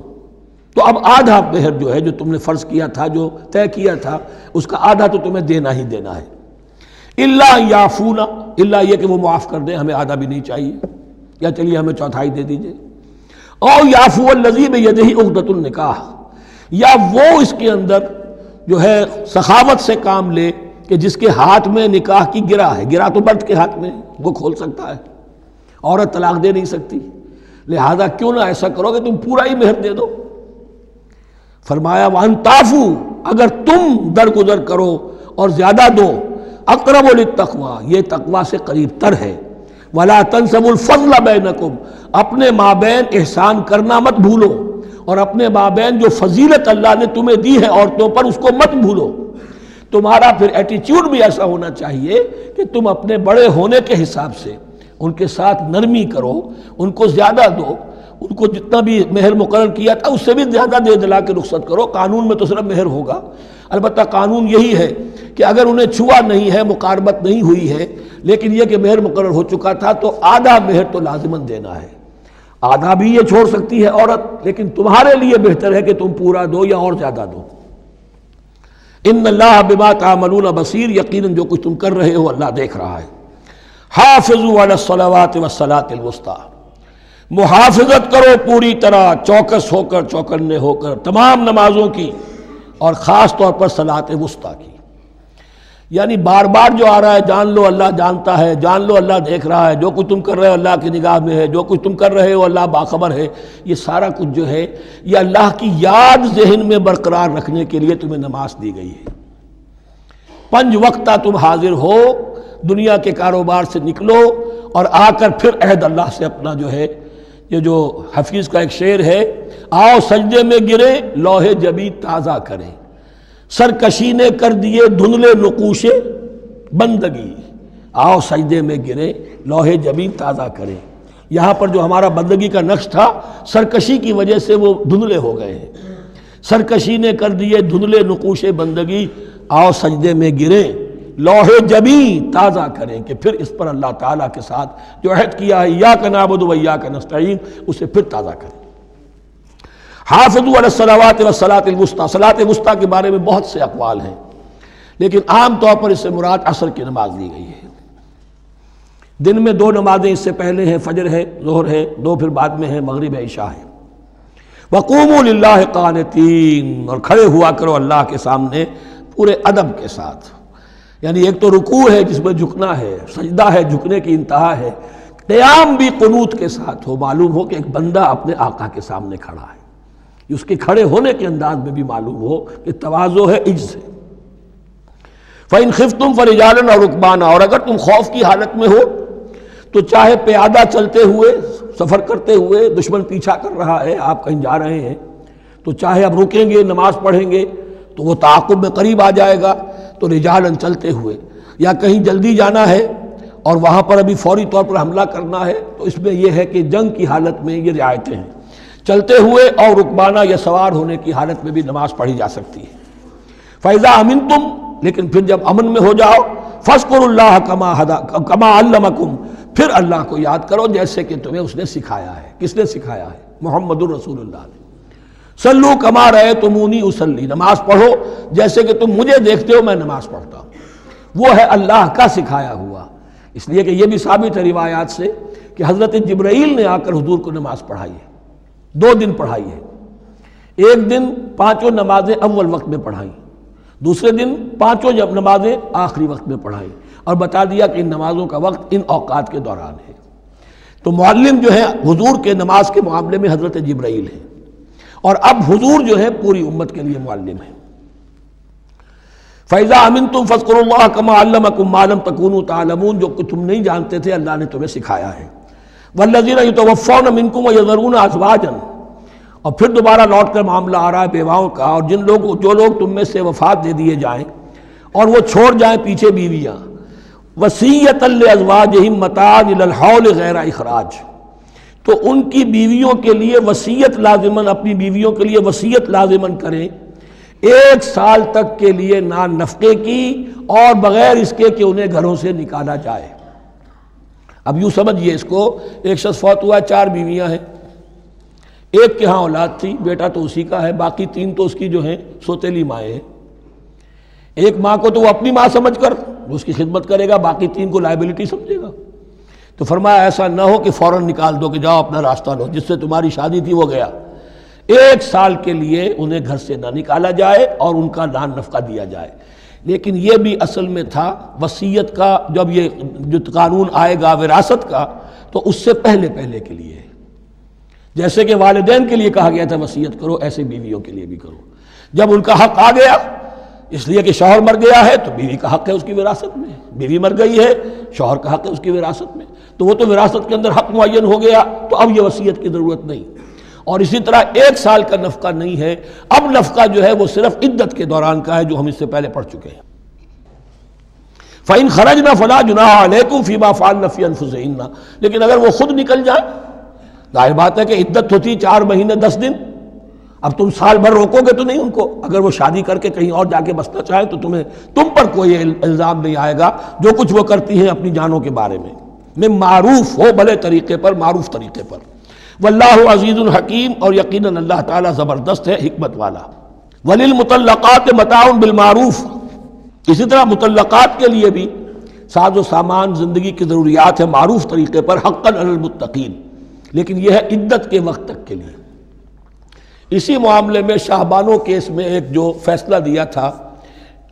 تو اب آدھا مہر جو ہے جو تم نے فرض کیا تھا، جو طے کیا تھا، اس کا آدھا تو تمہیں دینا ہی دینا ہے۔ الا یعفون، الا یہ کہ وہ معاف کر دیں، ہمیں آدھا بھی نہیں چاہیے، یا چلیے ہمیں چوتھائی دے دیجئے۔ او یعفو الذی بیدہ عقدۃ النکاح، یا وہ اس کے اندر جو ہے سخاوت سے کام لے کہ جس کے ہاتھ میں نکاح کی گرہ ہے، گرہ تو مرد کے ہاتھ میں ہے، وہ کھول سکتا ہے، عورت طلاق دے نہیں سکتی، لہذا کیوں نہ ایسا کرو کہ تم پورا ہی مہر دے دو۔ فرمایا وَأَن تَعْفُوا، اگر تم درگزر کرو اور زیادہ دو، اقرب للتقوی، یہ تقوی سے قریب تر ہے۔ وَلَا تَنْسَبُوا الْفَضْلَ بَيْنَكُمْ، اپنے مابین احسان کرنا مت بھولو، اور اپنے مابین جو فضیلت اللہ نے تمہیں دی ہے عورتوں پر اس کو مت بھولو۔ تمہارا پھر ایٹیچیوڈ بھی ایسا ہونا چاہیے کہ تم اپنے بڑے ہونے کے حساب سے ان کے ساتھ نرمی کرو، ان کو زیادہ دو، ان کو جتنا بھی مہر مقرر کیا تھا اس سے بھی زیادہ دے دلا کے رخصت کرو۔ قانون میں تو صرف مہر ہوگا، البتہ قانون یہی ہے کہ اگر انہیں چھوا نہیں ہے، مقاربت نہیں ہوئی ہے، لیکن یہ کہ مہر مقرر ہو چکا تھا تو آدھا مہر تو لازماً دینا ہے۔ آدھا بھی یہ چھوڑ سکتی ہے عورت، لیکن تمہارے لیے بہتر ہے کہ تم پورا دو یا اور زیادہ دو۔ ان اللہ بما تعملون بصیر، یقیناً جو کچھ تم کر رہے ہو اللہ دیکھ رہا ہے۔ حافظوا علی الصلوات والصلاۃ الوسطیٰ، محافظت کرو پوری طرح، چوکس ہو کر، چوکنے ہو کر تمام نمازوں کی، اور خاص طور پر صلاۃ وسطیٰ کی۔ یعنی بار بار جو آ رہا ہے جان لو اللہ جانتا ہے، جان لو اللہ دیکھ رہا ہے، جو کچھ تم کر رہے ہو اللہ کی نگاہ میں ہے، جو کچھ تم کر رہے ہو اللہ باخبر ہے، یہ سارا کچھ جو ہے یہ اللہ کی یاد ذہن میں برقرار رکھنے کے لیے تمہیں نماز دی گئی ہے۔ 5 وقتہ تم حاضر ہو، دنیا کے کاروبار سے نکلو اور آ کر پھر عہد اللہ سے اپنا جو ہے، یہ جو حفیظ کا ایک شعر ہے، آؤ سجدے میں گرے لوح جبیں تازہ کریں، سرکشی نے کر دیے دھندلے نقوش بندگی، آؤ سجدے میں گرے لوح جبیں تازہ کریں۔ یہاں پر جو ہمارا بندگی کا نقش تھا سرکشی کی وجہ سے وہ دھندلے ہو گئے ہیں۔ سرکشی نے کر دیے دھندلے نقوش بندگی، آؤ سجدے میں گرے لوح جبیں تازہ کریں، کہ پھر اس پر اللہ تعالیٰ کے ساتھ جو عہد کیا ہے ایاک نعبد و ایاک نستعین اسے پھر تازہ کریں۔ حافظوا علی الصلوات والصلاۃ الوسطیٰ، صلاۃ وسطیٰ کے بارے میں بہت سے اقوال ہیں، لیکن عام طور پر اس سے مراد عصر کی نماز لی گئی ہے۔ دن میں 2 نمازیں اس سے پہلے ہیں، فجر ہے، ظہر ہے، 2 پھر بعد میں ہیں، مغرب ہے، عشاء ہے۔ وقوموا للہ قانتین، اور کھڑے ہوا کرو اللہ کے سامنے پورے ادب کے ساتھ، یعنی ایک تو رکوع ہے جس میں جھکنا ہے، سجدہ ہے جھکنے کی انتہا ہے، قیام بھی قنوت کے ساتھ ہو، معلوم ہو کہ ایک بندہ اپنے آقا کے سامنے کھڑا ہے، اس کے کھڑے ہونے کے انداز میں بھی معلوم ہو کہ تواضع ہے، عجز ہے۔ فَإِنْ خِفْتُمْ فَرِجَالًا أَوْ رُكْبَانًا، اور اگر تم خوف کی حالت میں ہو تو چاہے پیادہ چلتے ہوئے، سفر کرتے ہوئے، دشمن پیچھا کر رہا ہے، آپ کہیں جا رہے ہیں تو چاہے اب رکیں گے نماز پڑھیں گے تو وہ تعاقب میں قریب آ جائے گا، تو رجالًا چلتے ہوئے، یا کہیں جلدی جانا ہے اور وہاں پر ابھی فوری طور پر حملہ کرنا ہے تو اس میں یہ ہے کہ جنگ کی حالت میں یہ رعایتیں ہیں، چلتے ہوئے اور رکبانہ یا سوار ہونے کی حالت میں بھی نماز پڑھی جا سکتی ہے۔ فَإِذَا أَمِنْتُمْ، لیکن پھر جب امن میں ہو جاؤ، فَاذْكُرُوا اللَّهَ كَمَا عَلَّمَكُمْ، پھر اللہ کو یاد کرو جیسے کہ تمہیں اس نے سکھایا ہے۔ کس نے سکھایا ہے؟ محمد الرسول اللہ نے۔ صلو کما رأیتمونی اصلی، نماز پڑھو جیسے کہ تم مجھے دیکھتے ہو میں نماز پڑھتا ہوں۔ وہ ہے اللہ کا سکھایا ہوا، اس لیے کہ یہ بھی ثابت ہے روایات سے کہ حضرت جبرائیل نے آ کر حضور کو نماز پڑھائی ہے، 2 دن پڑھائی ہے۔ ایک دن 5 نمازیں اول وقت میں پڑھائیں، دوسرے دن 5 نمازیں آخری وقت میں پڑھائیں، اور بتا دیا کہ ان نمازوں کا وقت ان اوقات کے دوران ہے۔ تو معلم جو ہے حضور کے نماز کے معاملے میں حضرت جبرائیل ہے، اور اب حضور جو ہے پوری امت کے لیے معلم ہے۔ فَإِذَا أَمِنْتُمْ فَاذْكُرُوا اللَّهَ كَمَا عَلَّمَكُمْ مَا لَمْ تَكُونُوا تَعْلَمُونَ، جو تم نہیں جانتے تھے اللہ نے تمہیں سکھایا ہے۔ وَالَّذِينَ يُتَوَفَّوْنَ مِنْكُمْ وَيَذَرُونَ أَزْوَاجًا، اور پھر دوبارہ لوٹ کر معاملہ آ رہا ہے بیواؤں کا، اور جو لوگ تم میں سے وفات دے دیے جائیں اور وہ چھوڑ جائیں پیچھے بیویاں، وصیۃ لازواجہم متاعا الی الحول غیر اخراج، تو ان کی بیویوں کے لیے وصیت لازماً، اپنی بیویوں کے لیے وصیت لازماً کریں 1 سال تک کے لیے نان نفقے کی، اور بغیر اس کے کہ انہیں گھروں سے نکالا جائے۔ اب یوں سمجھیے اس کو، ایک شخص فوت ہوا، 4 بیویاں ہیں، ایک کے ہاں اولاد تھی، بیٹا تو اسی کا ہے، باقی 3 تو اس کی جو ہیں سوتیلی مائیں ہیں۔ ایک ماں کو تو وہ اپنی ماں سمجھ کر اس کی خدمت کرے گا، باقی 3 کو لائبلٹی سمجھے گا۔ تو فرمایا ایسا نہ ہو کہ فوراً نکال دو کہ جاؤ اپنا راستہ لو، جس سے تمہاری شادی تھی وہ گیا۔ 1 سال کے لیے انہیں گھر سے نہ نکالا جائے اور ان کا نان نفقہ دیا جائے۔ لیکن یہ بھی اصل میں تھا وصیت کا، جب یہ جو قانون آئے گا وراثت کا تو اس سے پہلے کے لیے، جیسے کہ والدین کے لیے کہا گیا تھا وصیت کرو، ایسے بیویوں کے لیے بھی کرو۔ جب ان کا حق آ گیا، اس لیے کہ شوہر مر گیا ہے تو بیوی کا حق ہے اس کی وراثت میں، بیوی مر گئی ہے شوہر کا حق ہے اس کی وراثت میں، تو وہ تو وراثت کے اندر حق معین ہو گیا، تو اب یہ وصیت کی ضرورت نہیں۔ اور اسی طرح 1 سال کا نفقہ نہیں ہے، اب نفقہ جو ہے وہ صرف عدت کے دوران کا ہے، جو ہم اس سے پہلے پڑھ چکے ہیں۔ فَإِنْ خَرَجْنَا فَلَا جُنَاحَ عَلَيْكُمْ فِي مَا فَعَلْنَ فِي أَنفُسِهِنَّ، لیکن اگر وہ خود نکل جائیں، ظاہر بات ہے کہ عدت ہوتی 4 مہینے 10 دن، اب تم سال بھر روکو گے تو نہیں ان کو، اگر وہ شادی کر کے کہیں اور جا کے بسنا چاہیں تو تم پر کوئی الزام نہیں آئے گا، جو کچھ وہ کرتی ہیں اپنی جانوں کے بارے میں معروف ہو، بھلے طریقے پر، معروف طریقے پر۔ واللہ عزیز الحکیم، اور یقیناً اللہ تعالیٰ زبردست ہے، حکمت والا۔ وللمطلقات متاع بالمعروف، اسی طرح مطلقات کے لیے بھی ساز و سامان زندگی کی ضروریات ہے معروف طریقے پر، حقاً علی المتقین، لیکن یہ ہے عدت کے وقت تک کے لیے۔ اسی معاملے میں شاہ بانو کیس میں ایک جو فیصلہ دیا تھا،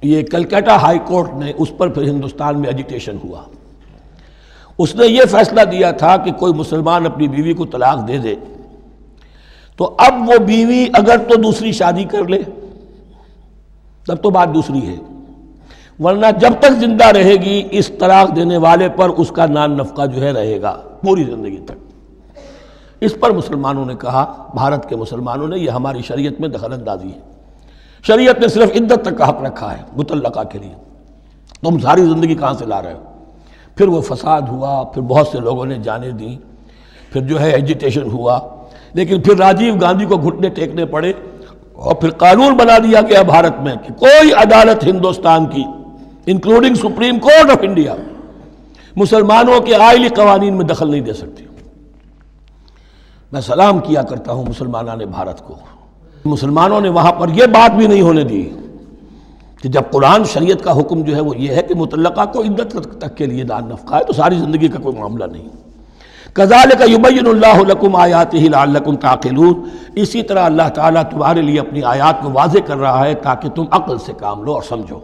یہ کلکتہ ہائی کورٹ نے، اس پر پھر ہندوستان میں ایجیٹیشن ہوا۔ اس نے یہ فیصلہ دیا تھا کہ کوئی مسلمان اپنی بیوی کو طلاق دے دے تو اب وہ بیوی اگر تو دوسری شادی کر لے تب تو بات دوسری ہے، ورنہ جب تک زندہ رہے گی اس طلاق دینے والے پر اس کا نان نفقہ جو ہے رہے گا پوری زندگی تک۔ اس پر مسلمانوں نے کہا، بھارت کے مسلمانوں نے، یہ ہماری شریعت میں دخل اندازی ہے، شریعت نے صرف عدت تک کا حق رکھا ہے مطلقہ کے لیے، تم ساری زندگی کہاں سے لا رہے ہو؟ پھر وہ فساد ہوا، پھر بہت سے لوگوں نے جانیں دیں، پھر جو ہے ایجیٹیشن ہوا، لیکن پھر راجیو گاندھی کو گھٹنے ٹیکنے پڑے، اور پھر قانون بنا دیا گیا بھارت میں کہ کوئی عدالت ہندوستان کی including supreme court of India مسلمانوں کے آئلی قوانین میں دخل نہیں دے سکتی۔ میں سلام کیا کرتا ہوں مسلمانان بھارت کو، مسلمانوں نے وہاں پر یہ بات بھی نہیں ہونے دی کہ جب قرآن شریعت کا حکم جو ہے وہ یہ ہے کہ مطلقہ کو عدت تک کے لیے نان نفقہ ہے تو ساری زندگی کا کوئی معاملہ نہیں۔ کذالک یبین اللہ لکم آیاتہ لعلکم تعقلون، اسی طرح اللہ تعالیٰ تمہارے لیے اپنی آیات کو واضح کر رہا ہے تاکہ تم عقل سے کام لو اور سمجھو۔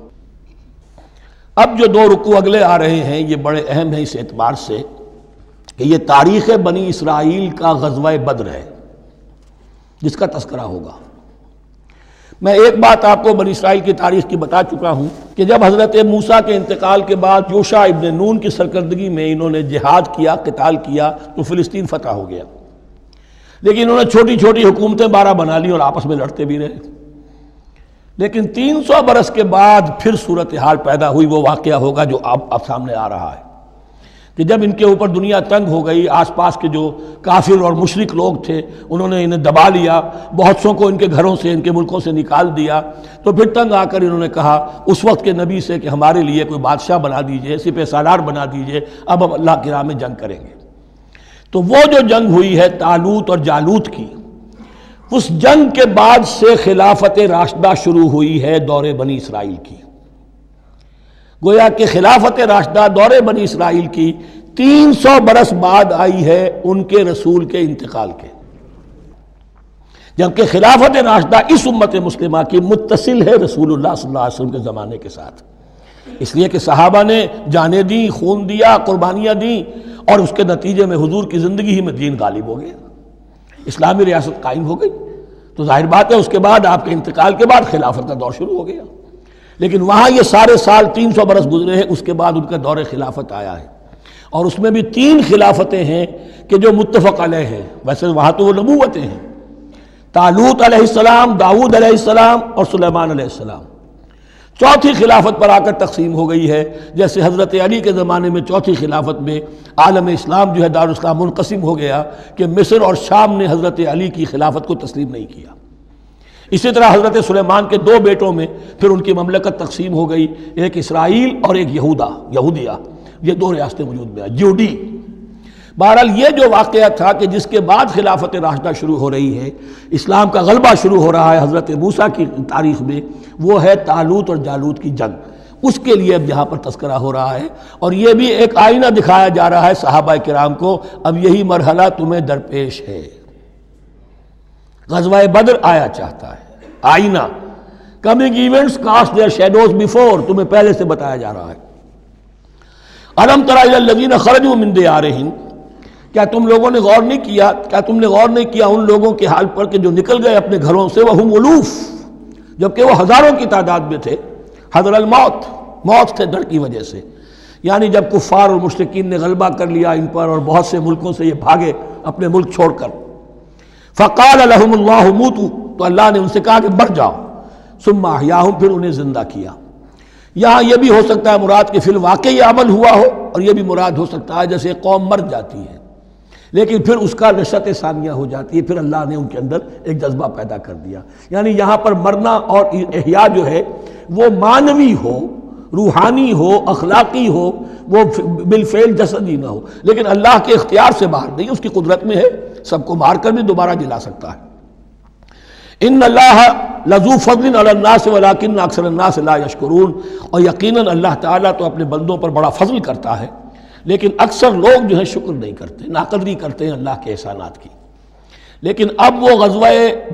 اب جو 2 رکوع اگلے آ رہے ہیں یہ بڑے اہم ہیں اس اعتبار سے کہ یہ تاریخ بنی اسرائیل کا غزوہ بدر ہے جس کا تذکرہ ہوگا۔ میں ایک بات آپ کو بنی اسرائیل کی تاریخ کی بتا چکا ہوں کہ جب حضرت موسیٰ کے انتقال کے بعد یوشع ابن نون کی سرکردگی میں انہوں نے جہاد کیا، قتال کیا تو فلسطین فتح ہو گیا، لیکن انہوں نے چھوٹی چھوٹی حکومتیں 12 بنا لی اور آپس میں لڑتے بھی رہے۔ لیکن 300 برس کے بعد پھر صورتحال پیدا ہوئی، وہ واقعہ ہوگا جو اب سامنے آ رہا ہے کہ جب ان کے اوپر دنیا تنگ ہو گئی، آس پاس کے جو کافر اور مشرک لوگ تھے انہوں نے انہیں دبا لیا، بہت سوں کو ان کے گھروں سے، ان کے ملکوں سے نکال دیا، تو پھر تنگ آ کر انہوں نے کہا اس وقت کے نبی سے کہ ہمارے لیے کوئی بادشاہ بنا دیجئے، سپہ سالار بنا دیجئے، اب ہم اللہ کی راہ میں جنگ کریں گے۔ تو وہ جو جنگ ہوئی ہے طالوت اور جالوت کی، اس جنگ کے بعد سے خلافت راشدہ شروع ہوئی ہے دور بنی اسرائیل کی۔ گویا کہ خلافت راشدہ دور بنی اسرائیل کی 300 برس بعد آئی ہے ان کے رسول کے انتقال کے، جبکہ خلافت راشدہ اس امت مسلمہ کی متصل ہے رسول اللہ صلی اللہ علیہ وسلم کے زمانے کے ساتھ، اس لیے کہ صحابہ نے جانیں دیں، خون دیا، قربانیاں دیں، اور اس کے نتیجے میں حضور کی زندگی ہی میں دین غالب ہو گیا، اسلامی ریاست قائم ہو گئی۔ تو ظاہر بات ہے اس کے بعد آپ کے انتقال کے بعد خلافت کا دور شروع ہو گیا، لیکن وہاں یہ سارے سال 300 برس گزرے ہیں، اس کے بعد ان کا دور خلافت آیا ہے، اور اس میں بھی 3 خلافتیں ہیں کہ جو متفق علیہ ہیں، ویسے وہاں تو وہ نبوتیں ہیں، طالوت علیہ السلام، داؤد علیہ السلام اور سلیمان علیہ السلام۔ چوتھی خلافت پر آ کر تقسیم ہو گئی ہے، جیسے حضرت علی کے زمانے میں چوتھی خلافت میں عالم اسلام جو ہے دارالاسلام منقسم ہو گیا کہ مصر اور شام نے حضرت علی کی خلافت کو تسلیم نہیں کیا۔ اسی طرح حضرت سلیمان کے دو بیٹوں میں پھر ان کی مملکت تقسیم ہو گئی، ایک اسرائیل اور ایک یہودیہ، یہ دو ریاستیں وجود میں آئی، جوڈی۔ بہرحال یہ جو واقعہ تھا کہ جس کے بعد خلافت راشدہ شروع ہو رہی ہے، اسلام کا غلبہ شروع ہو رہا ہے حضرت موسیٰ کی تاریخ میں، وہ ہے طالوت اور جالوت کی جنگ۔ اس کے لیے اب یہاں پر تذکرہ ہو رہا ہے، اور یہ بھی ایک آئینہ دکھایا جا رہا ہے صحابہ کرام کو، اب یہی مرحلہ تمہیں درپیش ہے۔ غزوہ بدر آیا چاہتا ہے، آئینہ، coming events cast their shadows before, تمہیں پہلے سے بتایا جا رہا ہے۔ الم تر الی الذین خرجوا من دیارہم، کیا تم لوگوں نے غور نہیں کیا ان لوگوں کے حال پر کہ جو نکل گئے اپنے گھروں سے، وہم الوف، جبکہ وہ ہزاروں کی تعداد میں تھے، حذر الموت، موت سے ڈر کی وجہ سے، یعنی جب کفار اور مشرکین نے غلبہ کر لیا ان پر اور بہت سے ملکوں سے یہ بھاگے اپنے ملک چھوڑ کر، فقال لهم اللہ موتوا، تو اللہ نے ان سے کہا کہ مر جاؤ، ثم احیاہم، پھر انہیں زندہ کیا۔ یہاں یہ بھی ہو سکتا ہے مراد کہ فی الواقع یہ عمل ہوا ہو، اور یہ بھی مراد ہو سکتا ہے جیسے قوم مر جاتی ہے لیکن پھر اس کا نشأت ثانیہ ہو جاتی ہے، پھر اللہ نے ان کے اندر ایک جذبہ پیدا کر دیا۔ یعنی یہاں پر مرنا اور احیاء جو ہے وہ معنوی ہو، روحانی ہو، اخلاقی ہو، وہ بالفعل جسدی نہ ہو، لیکن اللہ کے اختیار سے باہر نہیں، اس کی قدرت میں ہے، سب کو مار کر بھی دوبارہ جلا سکتا ہے۔ ان اللہ لذو فضل علی الناس ولکن اکثر الناس لا یشکرون، اور یقیناً اللہ تعالیٰ تو اپنے بندوں پر بڑا فضل کرتا ہے، لیکن اکثر لوگ جو ہیں شکر نہیں کرتے، ناقدری کرتے ہیں اللہ کے احسانات کی۔ لیکن اب وہ غزوہ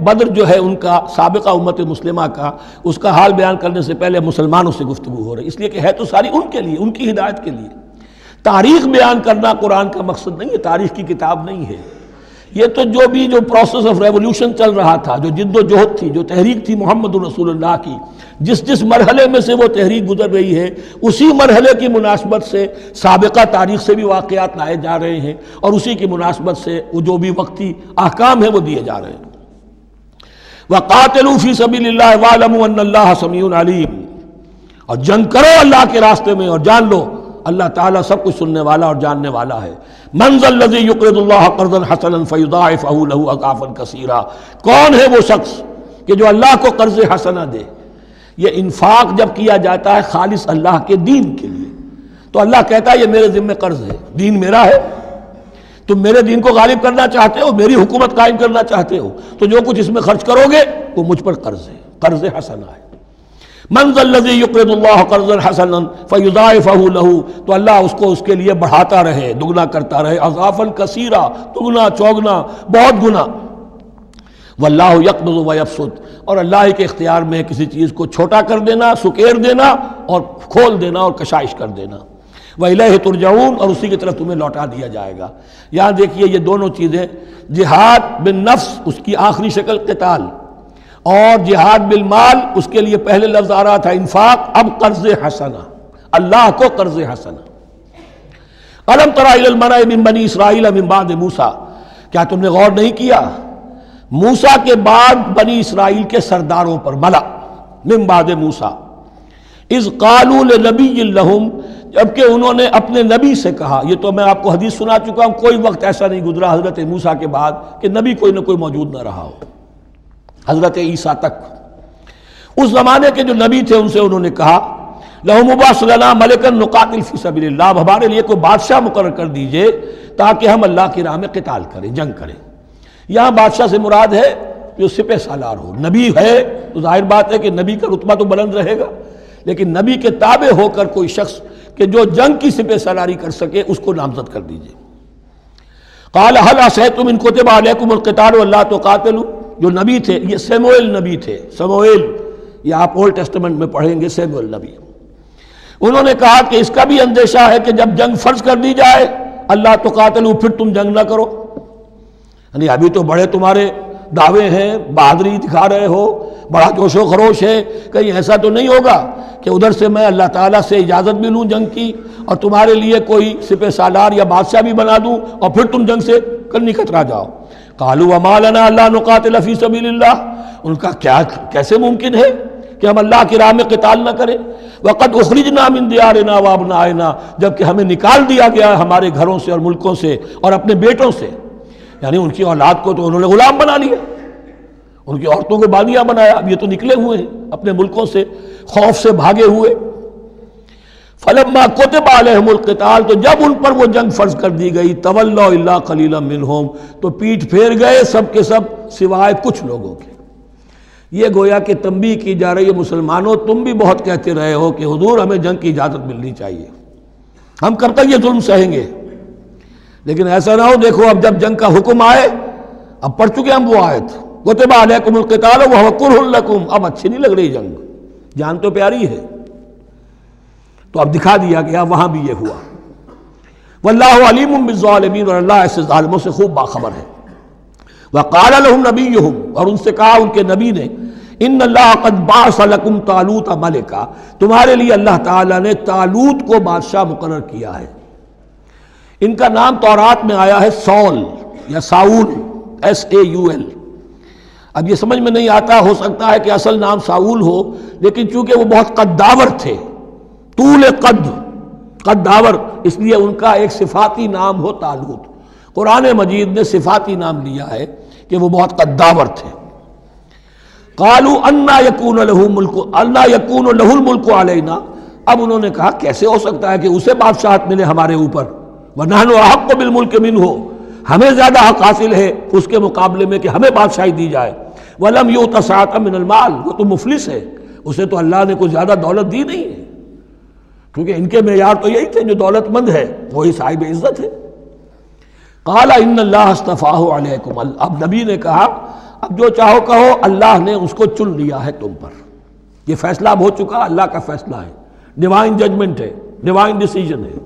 بدر جو ہے ان کا سابقہ امت مسلمہ کا، اس کا حال بیان کرنے سے پہلے مسلمانوں سے گفتگو ہو رہی، اس لیے کہ ہے تو ساری ان کے لیے، ان کی ہدایت کے لیے۔ تاریخ بیان کرنا قرآن کا مقصد نہیں ہے، تاریخ کی کتاب نہیں ہے یہ، تو جو پروسیس آف ریولوشن چل رہا تھا، جو جد و جہد تھی، جو تحریک تھی محمد رسول اللہ کی، جس مرحلے میں سے وہ تحریک گزر رہی ہے، اسی مرحلے کی مناسبت سے سابقہ تاریخ سے بھی واقعات لائے جا رہے ہیں، اور اسی کی مناسبت سے وہ جو بھی وقتی احکام ہیں وہ دیے جا رہے ہیں۔ وَقَاتِلُوا فِي سَبِيلِ اللَّهِ وَاعْلَمُوا أَنَّ اللَّهَ سَمِيعٌ عَلِيمٌ، اور جنگ کرو اللہ کے راستے میں، اور جان لو اللہ تعالیٰ سب کچھ سننے والا اور جاننے والا ہے۔ مَنْ ذَا الَّذِي يُقْرِضُ اللَّهَ قَرْضًا حَسَنًا فَيُضَاعِفَهُ لَهُ أَضْعَافًا كَثِيرًا، کون ہے وہ شخص کہ جو اللہ کو قرض حسنہ دے؟ یہ انفاق جب کیا جاتا ہے خالص اللہ کے دین کے لیے، تو اللہ کہتا ہے یہ میرے ذمہ قرض ہے، دین میرا ہے، تم میرے دین کو غالب کرنا چاہتے ہو، میری حکومت قائم کرنا چاہتے ہو، تو جو کچھ اس میں خرچ کرو گے وہ مجھ پر قرض ہے، قرض حسنہ ہے۔ من ذا الذی یقرض اللہ قرضا حسنا فیضاعفہ لہ، تو اللہ اس کو اس کے لیے بڑھاتا رہے، دگنا کرتا رہے، اضعافا کثیرا، دگنا چوگنا، بہت گنا۔ واللہ یقبض ویبسط، اور اللہ ہی کے اختیار میں کسی چیز کو چھوٹا کر دینا، سکیر دینا، اور کھول دینا اور کشائش کر دینا۔ وَإِلَيْهِ تُرْجَعُونَ، اور اسی کی طرف تمہیں لوٹا دیا جائے گا۔ یہاں دیکھیے یہ دونوں چیزیں، جہاد بالنفس اس کی آخری شکل قتال، اور جہاد بالمال اس کے لیے پہلے لفظ آ رہا تھا انفاق، اب قرض حسنہ، اللہ کو قرض حسنہ۔ الم تر الی الملأ من بنی اسرائیل من بعد موسیٰ، کیا تم نے غور نہیں کیا موسیٰ کے بعد بنی اسرائیل کے سرداروں پر، ملا من بعد موسیٰ، اذ قالوا لنبی لہم، جبکہ انہوں نے اپنے نبی سے کہا، یہ تو میں آپ کو حدیث سنا چکا ہوں، کوئی وقت ایسا نہیں گزرا حضرت موسیٰ کے بعد کہ نبی کوئی نہ کوئی موجود نہ رہا ہو، حضرت عیسیٰ تک۔ اس زمانے کے جو نبی تھے ان سے انہوں نے کہا لَهُمْ مُبَعْثْ لَنَا مَلِكًا نُقَاتِلْ فِي سَبِيلِ اللَّهِ، اب ہمارے لیے کوئی بادشاہ مقرر کر دیجئے تاکہ ہم اللہ کی راہ میں قتال کریں، جنگ کریں۔ یہاں بادشاہ سے مراد ہے جو سپہ سالار ہو، نبی ہے تو ظاہر بات ہے کہ نبی کا رتبہ تو بلند رہے گا، لیکن نبی کے تابع ہو کر کوئی شخص کہ جو جنگ کی سپہ سالاری کر سکے اس کو نامزد کر دیجئے۔ قال هل عصیتم ان کتب علیکم القتال الا تقاتلوا، جو نبی تھے یہ سیموئیل نبی تھے، سیموئیل، یہ آپ اولڈ ٹیسٹمنٹ میں پڑھیں گے، سیموئیل نبی، انہوں نے کہا کہ اس کا بھی اندیشہ ہے کہ جب جنگ فرض کر دی جائے اللہ تقاتلوا، پھر تم جنگ نہ کرو، یعنی ابھی تو بڑے تمہارے دعوے ہیں، بہادری دکھا رہے ہو، بڑا جوش و خروش ہے، کہیں ایسا تو نہیں ہوگا کہ ادھر سے میں اللہ تعالیٰ سے اجازت بھی لوں جنگ کی اور تمہارے لیے کوئی سپہ سالار یا بادشاہ بھی بنا دوں اور پھر تم جنگ سے کنی کترا جاؤ۔ قالوا وما لنا الا نقاتل فی سبیل اللہ، ان کا کیسے ممکن ہے کہ ہم اللہ کی راہ میں قتال نہ کریں؟ وقد اخرجنا من دیارنا وابنائنا، جبکہ ہمیں نکال دیا گیا ہمارے گھروں سے اور ملکوں سے اور اپنے بیٹوں سے، یعنی ان کی اولاد کو تو انہوں نے غلام بنا لیا، ان کی عورتوں کو بانیہ بنایا، اب یہ تو نکلے ہوئے ہیں اپنے ملکوں سے خوف سے بھاگے ہوئے۔ فلما کتب علیہم القتال، تو جب ان پر وہ جنگ فرض کر دی گئی، تولوا الا قلیلا منہم، تو پیٹھ پھیر گئے سب کے سب سوائے کچھ لوگوں کے۔ یہ گویا کہ تنبیہ کی جا رہی ہے، مسلمانوں تم بھی بہت کہتے رہے ہو کہ حضور ہمیں جنگ کی اجازت ملنی چاہیے، ہم کب تک یہ ظلم سہیں گے، لیکن ایسا نہ ہو دیکھو اب جب جنگ کا حکم آئے، اب پڑھ چکے ہم وہ آیت کتب علیکم القتال وہو کرہ لکم، اب اچھی نہیں لگ رہی جنگ، جان تو پیاری ہے، تو اب دکھا دیا گیا وہاں بھی یہ ہوا۔ واللہ علیم بالظالمین، اور اللہ ایسے ظالموں سے خوب باخبر ہے۔ وقال لهم نبیہم، اور ان سے کہا ان کے نبی نے، ان اللہ قد بعث لکم طالوت ملکا، تمہارے لیے اللہ تعالیٰ نے طالوت کو بادشاہ مقرر کیا ہے۔ ان کا نام تورات میں آیا ہے سول یا ساؤل، SAUL۔ اب یہ سمجھ میں نہیں آتا، ہو سکتا ہے کہ اصل نام ساؤل ہو، لیکن چونکہ وہ بہت قداور تھے، طول قداور، اس لیے ان کا ایک صفاتی نام ہو طالوت۔ قرآن مجید نے صفاتی نام لیا ہے کہ وہ بہت قداور تھے۔ قالوا انا یکون له الملک علینا، اب انہوں نے کہا کیسے ہو سکتا ہے کہ اسے بادشاہت ملے ہمارے اوپر، ونحن احق بالملک منہ، ہمیں زیادہ حق حاصل ہے اس کے مقابلے میں کہ ہمیں بادشاہی دی جائے۔ ولم یؤت سعۃ من المال، وہ تو مفلس ہے، اسے تو اللہ نے کوئی زیادہ دولت دی نہیں ہے، کیونکہ ان کے معیار تو یہی تھے، جو دولت مند ہے وہی صاحب عزت ہے۔ قال ان اللہ اصطفاہ علیکم، اب نبی نے کہا اب جو چاہو کہو، اللہ نے اس کو چن لیا ہے تم پر، یہ فیصلہ اب ہو چکا، اللہ کا فیصلہ ہے، ڈیوائن ججمنٹ ہے، ڈیوائن ڈیسیجن ہے،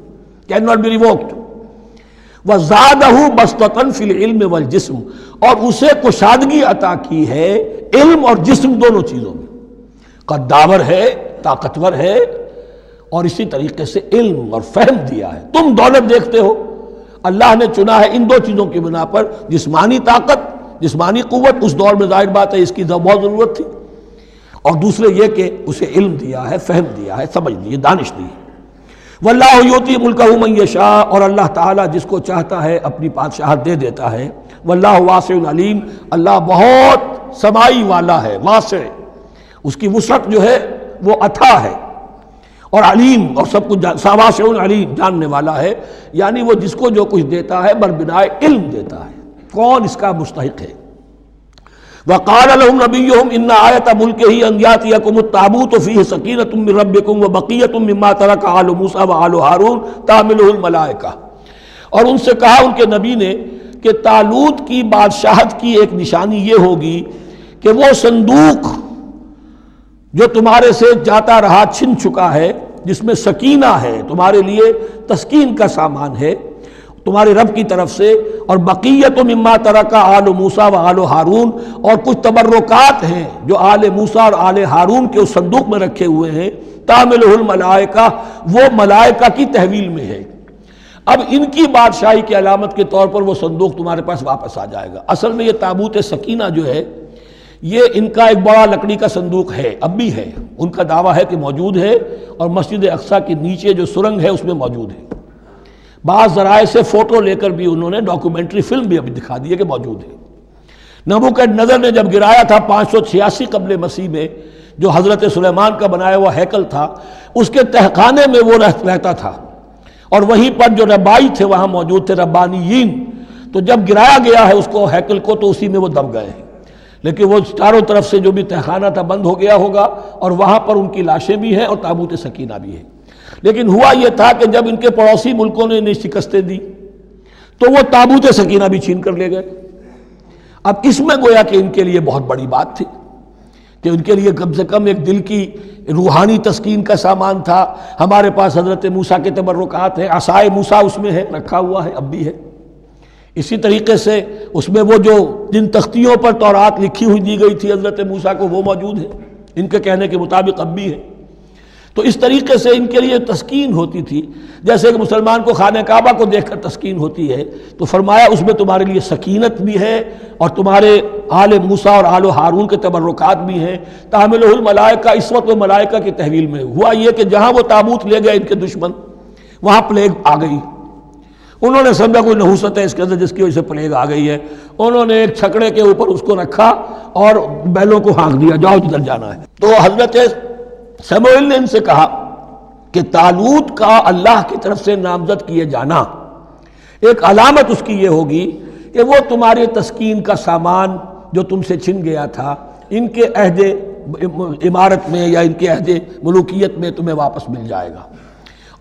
کین ناٹ بی ریووکڈ۔ وزادہ بسطۃ فی العلم والجسم، اور اسے کشادگی عطا کی ہے علم اور جسم دونوں چیزوں میں، قداور ہے، طاقتور ہے، اور اسی طریقے سے علم اور فہم دیا ہے۔ تم دولت دیکھتے ہو، اللہ نے چنا ہے ان دو چیزوں کی بنا پر، جسمانی طاقت، جسمانی قوت، اس دور میں ظاہر بات ہے اس کی بہت ضرورت تھی، اور دوسرے یہ کہ اسے علم دیا ہے، فہم دیا ہے، سمجھ دی ہے، دانش دی ہے۔ واللہ یؤتی ملکہ من یشاء، اور اللہ تعالیٰ جس کو چاہتا ہے اپنی بادشاہت دے دیتا ہے۔ واللہ واسع علیم، اللہ بہت سمائی والا ہے، واسع، اس کی وسعت جو ہے وہ اتھا ہے، اور علیم، اور سب کچھ واسع علیم، جاننے والا ہے، یعنی وہ جس کو جو کچھ دیتا ہے بربنائے علم دیتا ہے، کون اس کا مستحق ہے۔ وقال لهم نبيهم ان آیۃ ملکہ ان یاتیکم التابوت فیہ سکینۃ من ربکم وبقیۃ مما ترک آل موسیٰ وآل ہارون تحملہ الملائکہ، اور ان سے کہا ان کے نبی نے کہ طالوت کی بادشاہت کی ایک نشانی یہ ہوگی کہ وہ صندوق جو تمہارے سے جاتا رہا چھن چکا ہے، جس میں سکینہ ہے، تمہارے لیے تسکین کا سامان ہے تمہارے رب کی طرف سے، اور بقیت مما ترک آل موسیٰ و آل ہارون، اور کچھ تبرکات ہیں جو آل موسیٰ اور آل ہارون کے اس صندوق میں رکھے ہوئے ہیں، تحملہ الملائکہ، وہ ملائکہ کی تحویل میں ہے۔ اب ان کی بادشاہی کی علامت کے طور پر وہ صندوق تمہارے پاس واپس آ جائے گا۔ اصل میں یہ تابوت سکینہ جو ہے، یہ ان کا ایک بڑا لکڑی کا صندوق ہے، اب بھی ہے، ان کا دعویٰ ہے کہ موجود ہے، اور مسجد اقصیٰ کے نیچے جو سرنگ ہے اس میں موجود ہے۔ بعض ذرائع سے فوٹو لے کر بھی انہوں نے ڈاکومنٹری فلم بھی ابھی دکھا دی ہے کہ موجود ہے۔ نبوکدنضر نے جب گرایا تھا 586 قبل مسیح میں، جو حضرت سلیمان کا بنایا ہوا ہیکل تھا، اس کے تہخانے میں وہ رہتا تھا، اور وہیں پر جو ربائی تھے وہاں موجود تھے، ربانیین، تو جب گرایا گیا ہے اس کو، ہیکل کو، تو اسی میں وہ دب گئے ہیں، لیکن وہ چاروں طرف سے جو بھی تہخانہ تھا بند ہو گیا ہوگا، اور وہاں پر ان کی لاشیں بھی ہیں اور تابوت سکینہ بھی ہے۔ لیکن ہوا یہ تھا کہ جب ان کے پڑوسی ملکوں نے انہیں شکستیں دی تو وہ تابوت سکینہ بھی چھین کر لے گئے۔ اب اس میں گویا کہ ان کے لیے بہت بڑی بات تھی کہ ان کے لیے کم سے کم ایک دل کی روحانی تسکین کا سامان تھا۔ ہمارے پاس حضرت موسیٰ کے تبرکات ہیں، عصائے موسیٰ اس میں ہے، رکھا ہوا ہے، اب بھی ہے۔ اسی طریقے سے اس میں وہ جو جن تختیوں پر تورات لکھی ہوئی دی گئی تھی حضرت موسیٰ کو، وہ موجود ہے، ان کے کہنے کے مطابق اب بھی ہے۔ تو اس طریقے سے ان کے لیے تسکین ہوتی تھی، جیسے کہ مسلمان کو خانہ کعبہ کو دیکھ کر تسکین ہوتی ہے، تو فرمایا اس میں تمہارے لیے سکینت بھی ہے، اور تمہارے آل موسیٰ اور آل ہارون کے تبرکات بھی ہیں۔ تحملہ الملائکہ، اس وقت وہ ملائکہ کی تحویل میں ہوا یہ کہ جہاں وہ تابوت لے گئے ان کے دشمن، وہاں پلیگ آ گئی۔ انہوں نے سمجھا کوئی نحوست ہے اس کے اندر جس کی وجہ سے پلیگ آ گئی ہے، انہوں نے ایک چھکڑے کے اوپر اس کو رکھا اور بیلوں کو ہانک دیا، جاؤ جدھر جانا ہے۔ تو حضرت سموئیل نے ان سے کہا کہ طالوت کا اللہ کی طرف سے نامزد کیے جانا ایک علامت اس کی یہ ہوگی کہ وہ تمہارے تسکین کا سامان جو تم سے چھن گیا تھا ان کے عہد عمارت میں یا ان کے عہد ملوکیت میں تمہیں واپس مل جائے گا،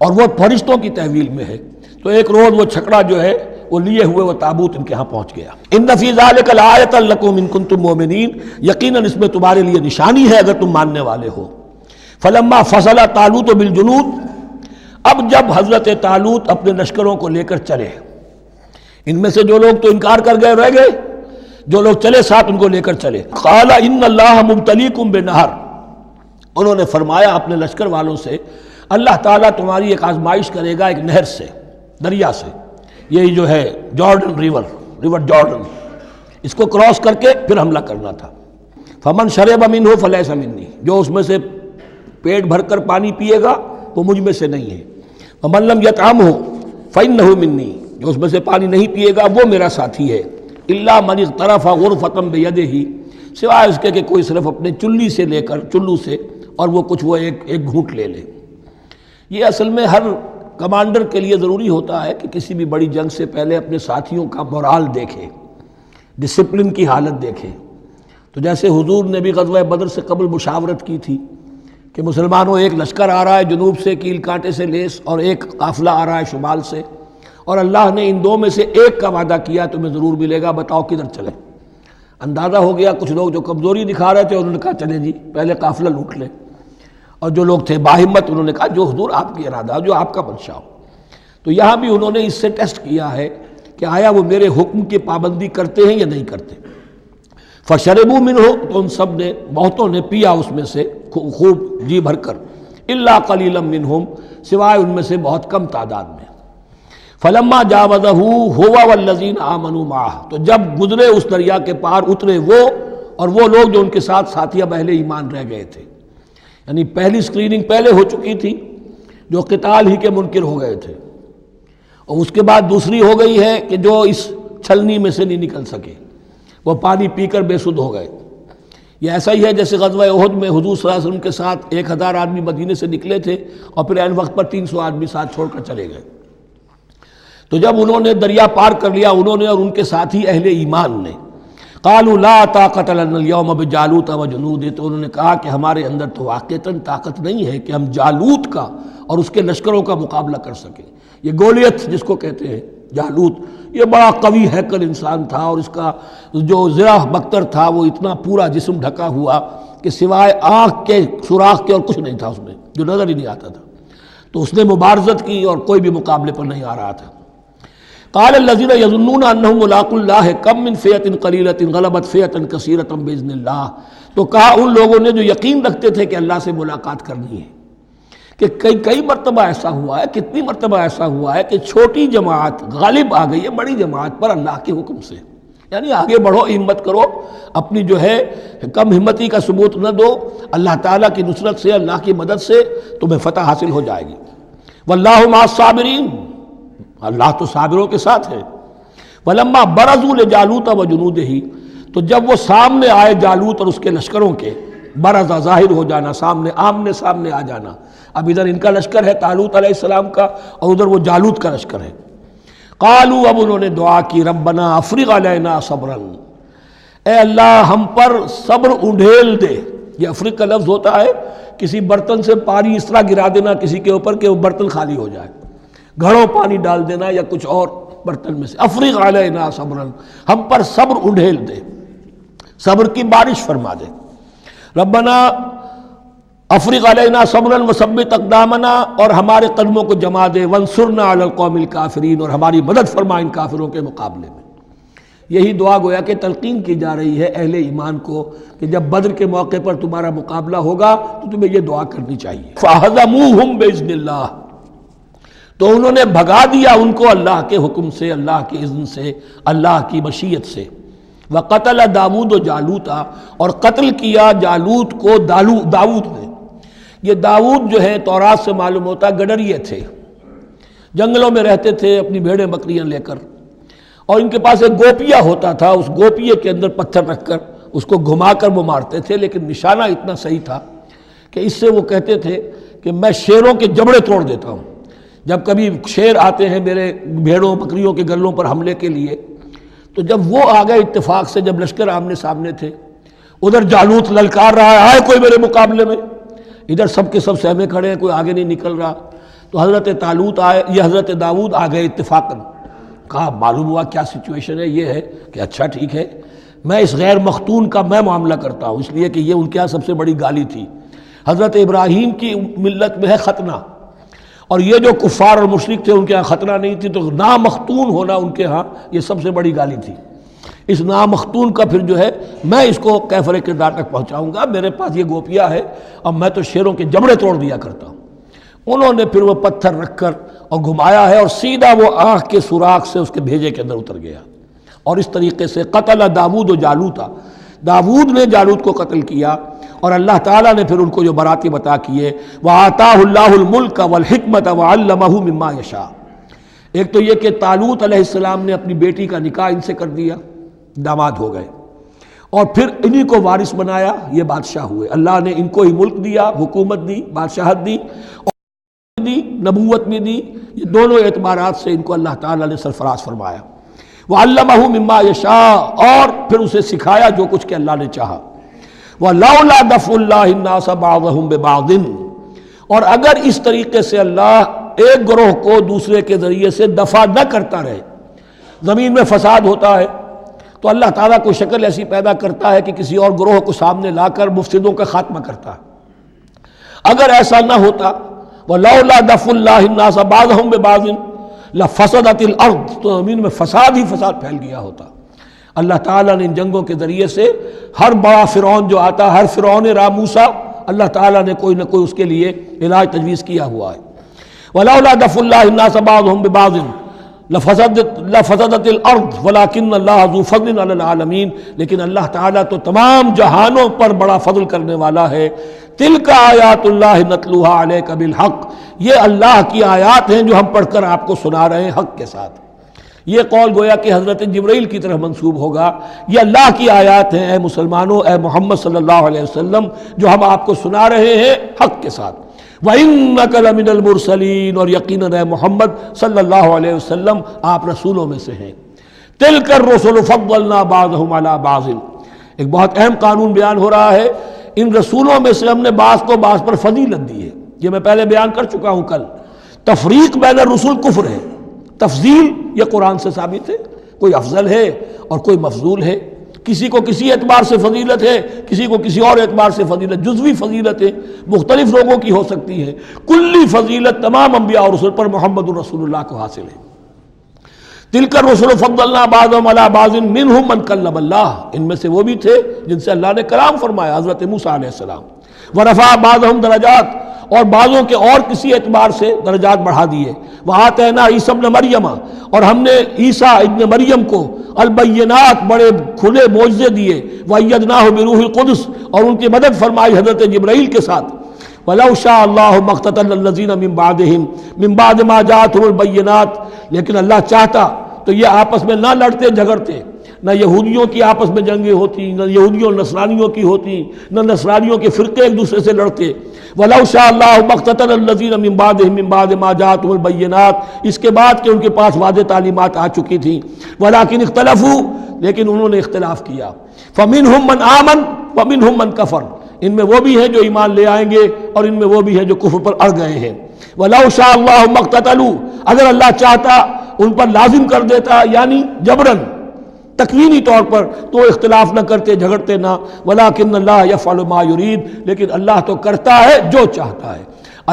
اور وہ فرشتوں کی تحویل میں ہے۔ تو ایک روز وہ چھکڑا جو ہے وہ لیے ہوئے وہ تابوت ان کے ہاں پہنچ گیا۔ ان فی ذلک لآیۃ لکم ان کنتم مؤمنین، یقیناً اس میں تمہارے لیے نشانی ہے اگر تم ماننے والے ہو۔ فلما فصل طالوت بالجنود، اب جب حضرت طالوت اپنے لشکروں کو لے کر چلے، ان میں سے جو لوگ تو انکار کر گئے رہ گئے، جو لوگ چلے ساتھ ان کو لے کر چلے۔ قال ان اللہ مبتلیکم بنہر، انہوں نے فرمایا اپنے لشکر والوں سے اللہ تعالیٰ تمہاری ایک آزمائش کرے گا ایک نہر سے، دریا سے، یہی جو ہے جارڈن ریور جارڈن، اس کو کراس کر کے پھر حملہ کرنا تھا۔ فمن شرب منہ فلیس منی، جو اس میں سے پیٹ بھر کر پانی پیے گا وہ مجھ میں سے نہیں ہے۔ ومن لم یطعمہ فإنہ منی، جو اس میں سے پانی نہیں پیے گا وہ میرا ساتھی ہے۔ الا من اغترف غرفۃ بیدہ، سوائے اس کے کہ کوئی صرف اپنے چلو سے اور وہ کچھ وہ ایک گھونٹ لے لے۔ یہ اصل میں ہر کمانڈر کے لیے ضروری ہوتا ہے کہ کسی بھی بڑی جنگ سے پہلے اپنے ساتھیوں کا مورال دیکھے، ڈسپلن کی حالت دیکھے۔ تو جیسے حضور نے بھی غزوہ بدر سے قبل مشاورت کی تھی کہ مسلمانوں ایک لشکر آ رہا ہے جنوب سے کیل کانٹے سے لیس، اور ایک قافلہ آ رہا ہے شمال سے، اور اللہ نے ان دو میں سے ایک کا وعدہ کیا تمہیں ضرور ملے گا، بتاؤ کدھر چلیں۔ اندازہ ہو گیا کچھ لوگ جو کمزوری دکھا رہے تھے انہوں نے کہا چلیں جی پہلے قافلہ لوٹ لیں، اور جو لوگ تھے باہمت انہوں نے کہا جو حضور آپ کی ارادہ جو آپ کا منشا ہو۔ تو یہاں بھی انہوں نے اس سے ٹیسٹ کیا ہے کہ آیا وہ میرے حکم کی پابندی کرتے ہیں یا نہیں کرتے۔ فشربوا منہ، تو ان سب نے بہتوں نے پیا اس میں سے خوب جی بھر کر، الا قلیلا منہم، سوائے ان میں سے بہت کم تعداد میں۔ فلما جاوزہ ہوا والذین آمنوا معہ، تو جب گزرے اس دریا کے پار اترے وہ اور وہ لوگ جو ان کے ساتھ ساتھی اب اہل ایمان رہ گئے تھے، یعنی پہلی سکریننگ پہلے ہو چکی تھی جو قتال ہی کے منکر ہو گئے تھے، اور اس کے بعد دوسری ہو گئی ہے کہ جو اس چھلنی میں سے نہیں نکل سکے، وہ پانی پی کر بے سدھ ہو گئے۔ یہ ایسا ہی ہے جیسے غزوہ احد میں حضور صلی اللہ علیہ وسلم کے ساتھ 1000 آدمی مدینے سے نکلے تھے اور پھر عین وقت پر 300 آدمی ساتھ چھوڑ کر چلے گئے۔ تو جب انہوں نے دریا پار کر لیا انہوں نے اور ان کے ساتھی اہل ایمان نے، قالوا لا طاقت لنا اليوم بجالوت وجنودہ، تو انہوں نے کہا کہ ہمارے اندر تو واقعتاً طاقت نہیں ہے کہ ہم جالوت کا اور اس کے لشکروں کا مقابلہ کر سکیں۔ یہ گولیت جس کو کہتے ہیں جالوت، یہ بڑا قوی ہیکل انسان تھا، اور اس کا جو زرہ بختر تھا وہ اتنا پورا جسم ڈھکا ہوا کہ سوائے آنکھ کے سوراخ کے اور کچھ نہیں تھا اس میں، جو نظر ہی نہیں آتا تھا۔ تو اس نے مبارزت کی اور کوئی بھی مقابلے پر نہیں آ رہا تھا۔ قال الذين يظنون انهم ملاقو الله كم من فئة قليلة غلبت فئة كثيرة باذن الله، تو کہا ان لوگوں نے جو یقین رکھتے تھے کہ اللہ سے ملاقات کرنی ہے کہ کئی مرتبہ ایسا ہوا ہے، کتنی مرتبہ ایسا ہوا ہے کہ چھوٹی جماعت غالب آ گئی ہے بڑی جماعت پر اللہ کے حکم سے، یعنی آگے بڑھو، ہمت کرو، اپنی جو ہے کم ہمتی کا ثبوت نہ دو، اللہ تعالیٰ کی نصرت سے اللہ کی مدد سے تمہیں فتح حاصل ہو جائے گی۔ واللہ مع الصابرین، اللہ تو صابروں کے ساتھ ہے۔ وَلَمَّا بَرَزُوا لِجَالُوتَ وَجُنُودِهِ، تو جب وہ سامنے آئے جالوت اور اس کے لشکروں کے، برزا ظاہر ہو جانا، سامنے آمنے سامنے آ جانا، اب ادھر ان کا لشکر ہے طالوت علیہ السلام کا اور ادھر وہ جالوت کا لشکر ہے۔ قالوا، اب انہوں نے دعا کی، ربنا افرغ علینا صبرا، اے اللہ ہم پر صبر اونڈھیل دے۔ یہ افرغ کا لفظ ہوتا ہے کسی برتن سے پانی اس طرح گرا دینا کسی کے اوپر کہ وہ برتن خالی ہو جائے، گھڑوں پانی ڈال دینا یا کچھ اور برتن میں سے۔ افرغ علینا صبرا، ہم پر صبر اونڈھیل دے، صبر کی بارش فرما دے۔ ربنا افرغ علینا صبرا وثبت اقدامنا، اور ہمارے قدموں کو جما دے، وانصرنا علی القوم الکافرین، اور ہماری مدد فرما ان کافروں کے مقابلے میں۔ یہی دعا گویا کہ تلقین کی جا رہی ہے اہل ایمان کو کہ جب بدر کے موقع پر تمہارا مقابلہ ہوگا تو تمہیں یہ دعا کرنی چاہیے۔ فَهَزَمُوهُمْ بِإِذْنِ اللَّهِ، تو انہوں نے بھگا دیا ان کو اللہ کے حکم سے، اللہ کے اذن سے، اللہ کی مشیت سے۔ وقتل داود و جالوتا، اور قتل کیا جالوت کو داود نے۔ یہ داود جو ہے تورات سے معلوم ہوتا گڈریے تھے، جنگلوں میں رہتے تھے اپنی بھیڑیں بکریاں لے کر، اور ان کے پاس ایک گوپیا ہوتا تھا، اس گوپیے کے اندر پتھر رکھ کر اس کو گھما کر وہ مارتے تھے، لیکن نشانہ اتنا صحیح تھا کہ اس سے وہ کہتے تھے کہ میں شیروں کے جبڑے توڑ دیتا ہوں۔ جب کبھی شیر آتے ہیں میرے بھیڑوں بکریوں کے گلوں پر حملے کے لیے، تو جب وہ آ گئے اتفاق سے، جب لشکر آمنے سامنے تھے، ادھر جالوت للکار رہا ہے، آئے کوئی میرے مقابلے میں، ادھر سب کے سب سہمے کھڑے ہیں، کوئی آگے نہیں نکل رہا، تو حضرت طالوت آئے، یہ حضرت داود آ گئے اتفاقاً، کہا معلوم ہوا کیا سچویشن ہے، یہ ہے کہ اچھا ٹھیک ہے، میں اس غیر مختون کا میں معاملہ کرتا ہوں، اس لیے کہ یہ ان کے یہاں سب سے بڑی گالی تھی۔ حضرت ابراہیم کی ملت میں ہے ختنہ، اور یہ جو کفار اور مشرک تھے ان کے ہاں ختنہ نہیں تھی، تو نامختون ہونا ان کے ہاں یہ سب سے بڑی گالی تھی۔ اس نامختون کا پھر جو ہے میں اس کو کیفر کردار تک پہنچاؤں گا، میرے پاس یہ گوپیا ہے اور میں تو شیروں کے جبڑے توڑ دیا کرتا ہوں۔ انہوں نے پھر وہ پتھر رکھ کر اور گھمایا ہے، اور سیدھا وہ آنکھ کے سوراخ سے اس کے بھیجے کے اندر اتر گیا، اور اس طریقے سے قتل داود و جالوتا، داود نے جالوت کو قتل کیا، اور اللہ تعالیٰ نے پھر ان کو جو مراتب عطا کیے، وَآتَاهُ اللَّهُ الْمُلْكَ وَالْحِكْمَةَ وَعَلَّمَهُ مِمَّا يَشَاءُ۔ ایک تو یہ کہ طالوت علیہ السلام نے اپنی بیٹی کا نکاح ان سے کر دیا، داماد ہو گئے، اور پھر انہی کو وارث بنایا، یہ بادشاہ ہوئے، اللہ نے ان کو ہی ملک دیا، حکومت دی، بادشاہت دی، اور دی نبوت بھی دی، یہ دونوں اعتبارات سے ان کو اللہ تعالیٰ نے سرفراز فرمایا۔ وَعَلَّمَهُ مِمَّا يَشَاءُ، اور پھر اسے سکھایا جو کچھ کہ اللہ نے چاہا۔ وَلَوْلَا دَفْعُ اللَّهِ النَّاسَ بَعْضَهُمْ بِبَعْضٍ، اور اگر اس طریقے سے اللہ ایک گروہ کو دوسرے کے ذریعے سے دفع نہ کرتا رہے، زمین میں فساد ہوتا ہے تو اللہ تعالیٰ کوئی شکل ایسی پیدا کرتا ہے کہ کسی اور گروہ کو سامنے لا کر مفسدوں کا خاتمہ کرتا ہے۔ اگر ایسا نہ ہوتا، وَلَوْلَا دَفْعُ اللَّهِ النَّاسَ بَعْضَهُمْ بِبَعْضٍ لَفَسَدَتِ الْأَرْضُ، تو زمین میں فساد ہی فساد پھیل گیا ہوتا۔ اللہ تعالیٰ نے ان جنگوں کے ذریعے سے ہر بڑا فرعون جو آتا، ہر فرعون راموسا، اللہ تعالیٰ نے کوئی نہ کوئی اس کے لیے علاج تجویز کیا ہوا ہے۔ وَلَوْلَا دَفْعُ اللَّهِ النَّاسَ بَعْضَهُمْ بِبَعْضٍ لفسدت الارض ولكن اللہ ذو فضل علی العالمین، لیکن اللہ تعالیٰ تو تمام جہانوں پر بڑا فضل کرنے والا ہے۔ تلک آیات اللہ نتلوها علیک بالحق، یہ اللہ کی آیات ہیں جو ہم پڑھ کر آپ کو سنا رہے ہیں حق کے ساتھ۔ یہ قول گویا کہ حضرت جبرائیل کی طرف منسوب ہوگا، یہ اللہ کی آیات ہیں اے مسلمانوں، اے محمد صلی اللہ علیہ وسلم، جو ہم آپ کو سنا رہے ہیں حق کے ساتھ۔ وَإِنَّكَ لَمِنَ الْمُرْسَلِينَ، اور یقیناً اے محمد صلی اللہ علیہ وسلم آپ رسولوں میں سے ہیں۔ تِلْكَ الرُّسُلُ فَضَّلْنَا بَعْضَهُمْ عَلَى بَعْضٍ، ایک بہت اہم قانون بیان ہو رہا ہے، ان رسولوں میں سے ہم نے بعض کو بعض پر فضیلت دی ہے، یہ میں پہلے بیان کر چکا ہوں کل۔ تفریق بین الرسل کفر ہے، تفضیل یہ قرآن سے ثابت ہے، کوئی افضل ہے اور کوئی مفضول ہے، کسی کو کسی اعتبار سے فضیلت ہے، کسی کو کسی اور اعتبار سے فضیلت، جزوی فضیلت ہے مختلف لوگوں کی ہو سکتی ہے، کلی فضیلت تمام انبیاء اور رسول پر محمد الرسول اللہ کو حاصل ہے۔ تلک الرسل فضلنا بعضهم علی بعض منهم من کلم اللہ، ان میں سے وہ بھی تھے جن سے اللہ نے کلام فرمایا، حضرت موسیٰ علیہ السلام۔ ورفع بعضهم درجات، اور بعضوں کے اور کسی اعتبار سے درجات بڑھا دیے۔ وآتینا عیسی ابن مریم، اور ہم نے عیسیٰ ابن مریم کو البینات بڑے کھلے معجزے دیے۔ وأیدناہ بروح القدس، اور ان کی مدد فرمائی حضرت جبرائیل کے ساتھ۔ وَلَوْ شَاءَ اللَّهُ مَا اقْتَتَلَ الَّذِينَ مِن بَعْدِهِمْ مِن بَعْدِ مَا جَاءَتْهُمُ الْبَيِّنَاتُ، لیکن اللہ چاہتا تو یہ آپس میں نہ لڑتے جھگڑتے، نہ یہودیوں کی آپس میں جنگیں ہوتی، نہ یہودیوں اور نصرانیوں کی ہوتی، نہ نصرانیوں کے فرقے ایک دوسرے سے لڑتے۔ وَلَوْ شَاءَ اللَّهُ مَا اقْتَتَلَ الَّذِينَ مِن بَعْدِهِمْ مِن بَعْدِ مَا جَاءَتْهُمُ الْبَيِّنَاتُ، اس کے بعد کہ ان کے پاس واضح تعلیمات آ چکی تھیں۔ وَلَٰكِنِ اخْتَلَفُوا، لیکن انہوں نے اختلاف کیا۔ فَمِنْهُمْ مَنْ آمَنَ وَمِنْهُمْ مَنْ كَفَرَ، ان میں وہ بھی ہیں جو ایمان لے آئیں گے اور ان میں وہ بھی ہیں جو کفر پر اڑ گئے ہیں۔ وَلَوْ شَاءَ اللَّهُ مَا اقْتَتَلُوا، اگر اللہ چاہتا ان پر لازم کر دیتا، یعنی جبراً تکوینی طور پر، تو اختلاف نہ کرتے، جھگڑتے نہ۔ وَلَٰكِنَّ اللَّهَ يَفْعَلُ مَا يُرِيدُ، لیکن اللہ تو کرتا ہے جو چاہتا ہے۔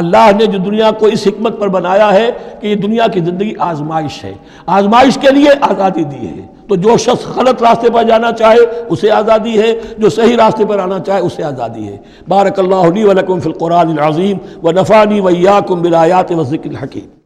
اللہ نے جو دنیا کو اس حکمت پر بنایا ہے کہ یہ دنیا کی زندگی آزمائش ہے، آزمائش کے لیے آزادی دی ہے، تو جو شخص غلط راستے پر جانا چاہے اسے آزادی ہے، جو صحیح راستے پر آنا چاہے اسے آزادی ہے۔ بارک اللہ لی و لکم فی القرآن العظیم ونفعنی وإیاکم بالآیات والذکر الحکیم۔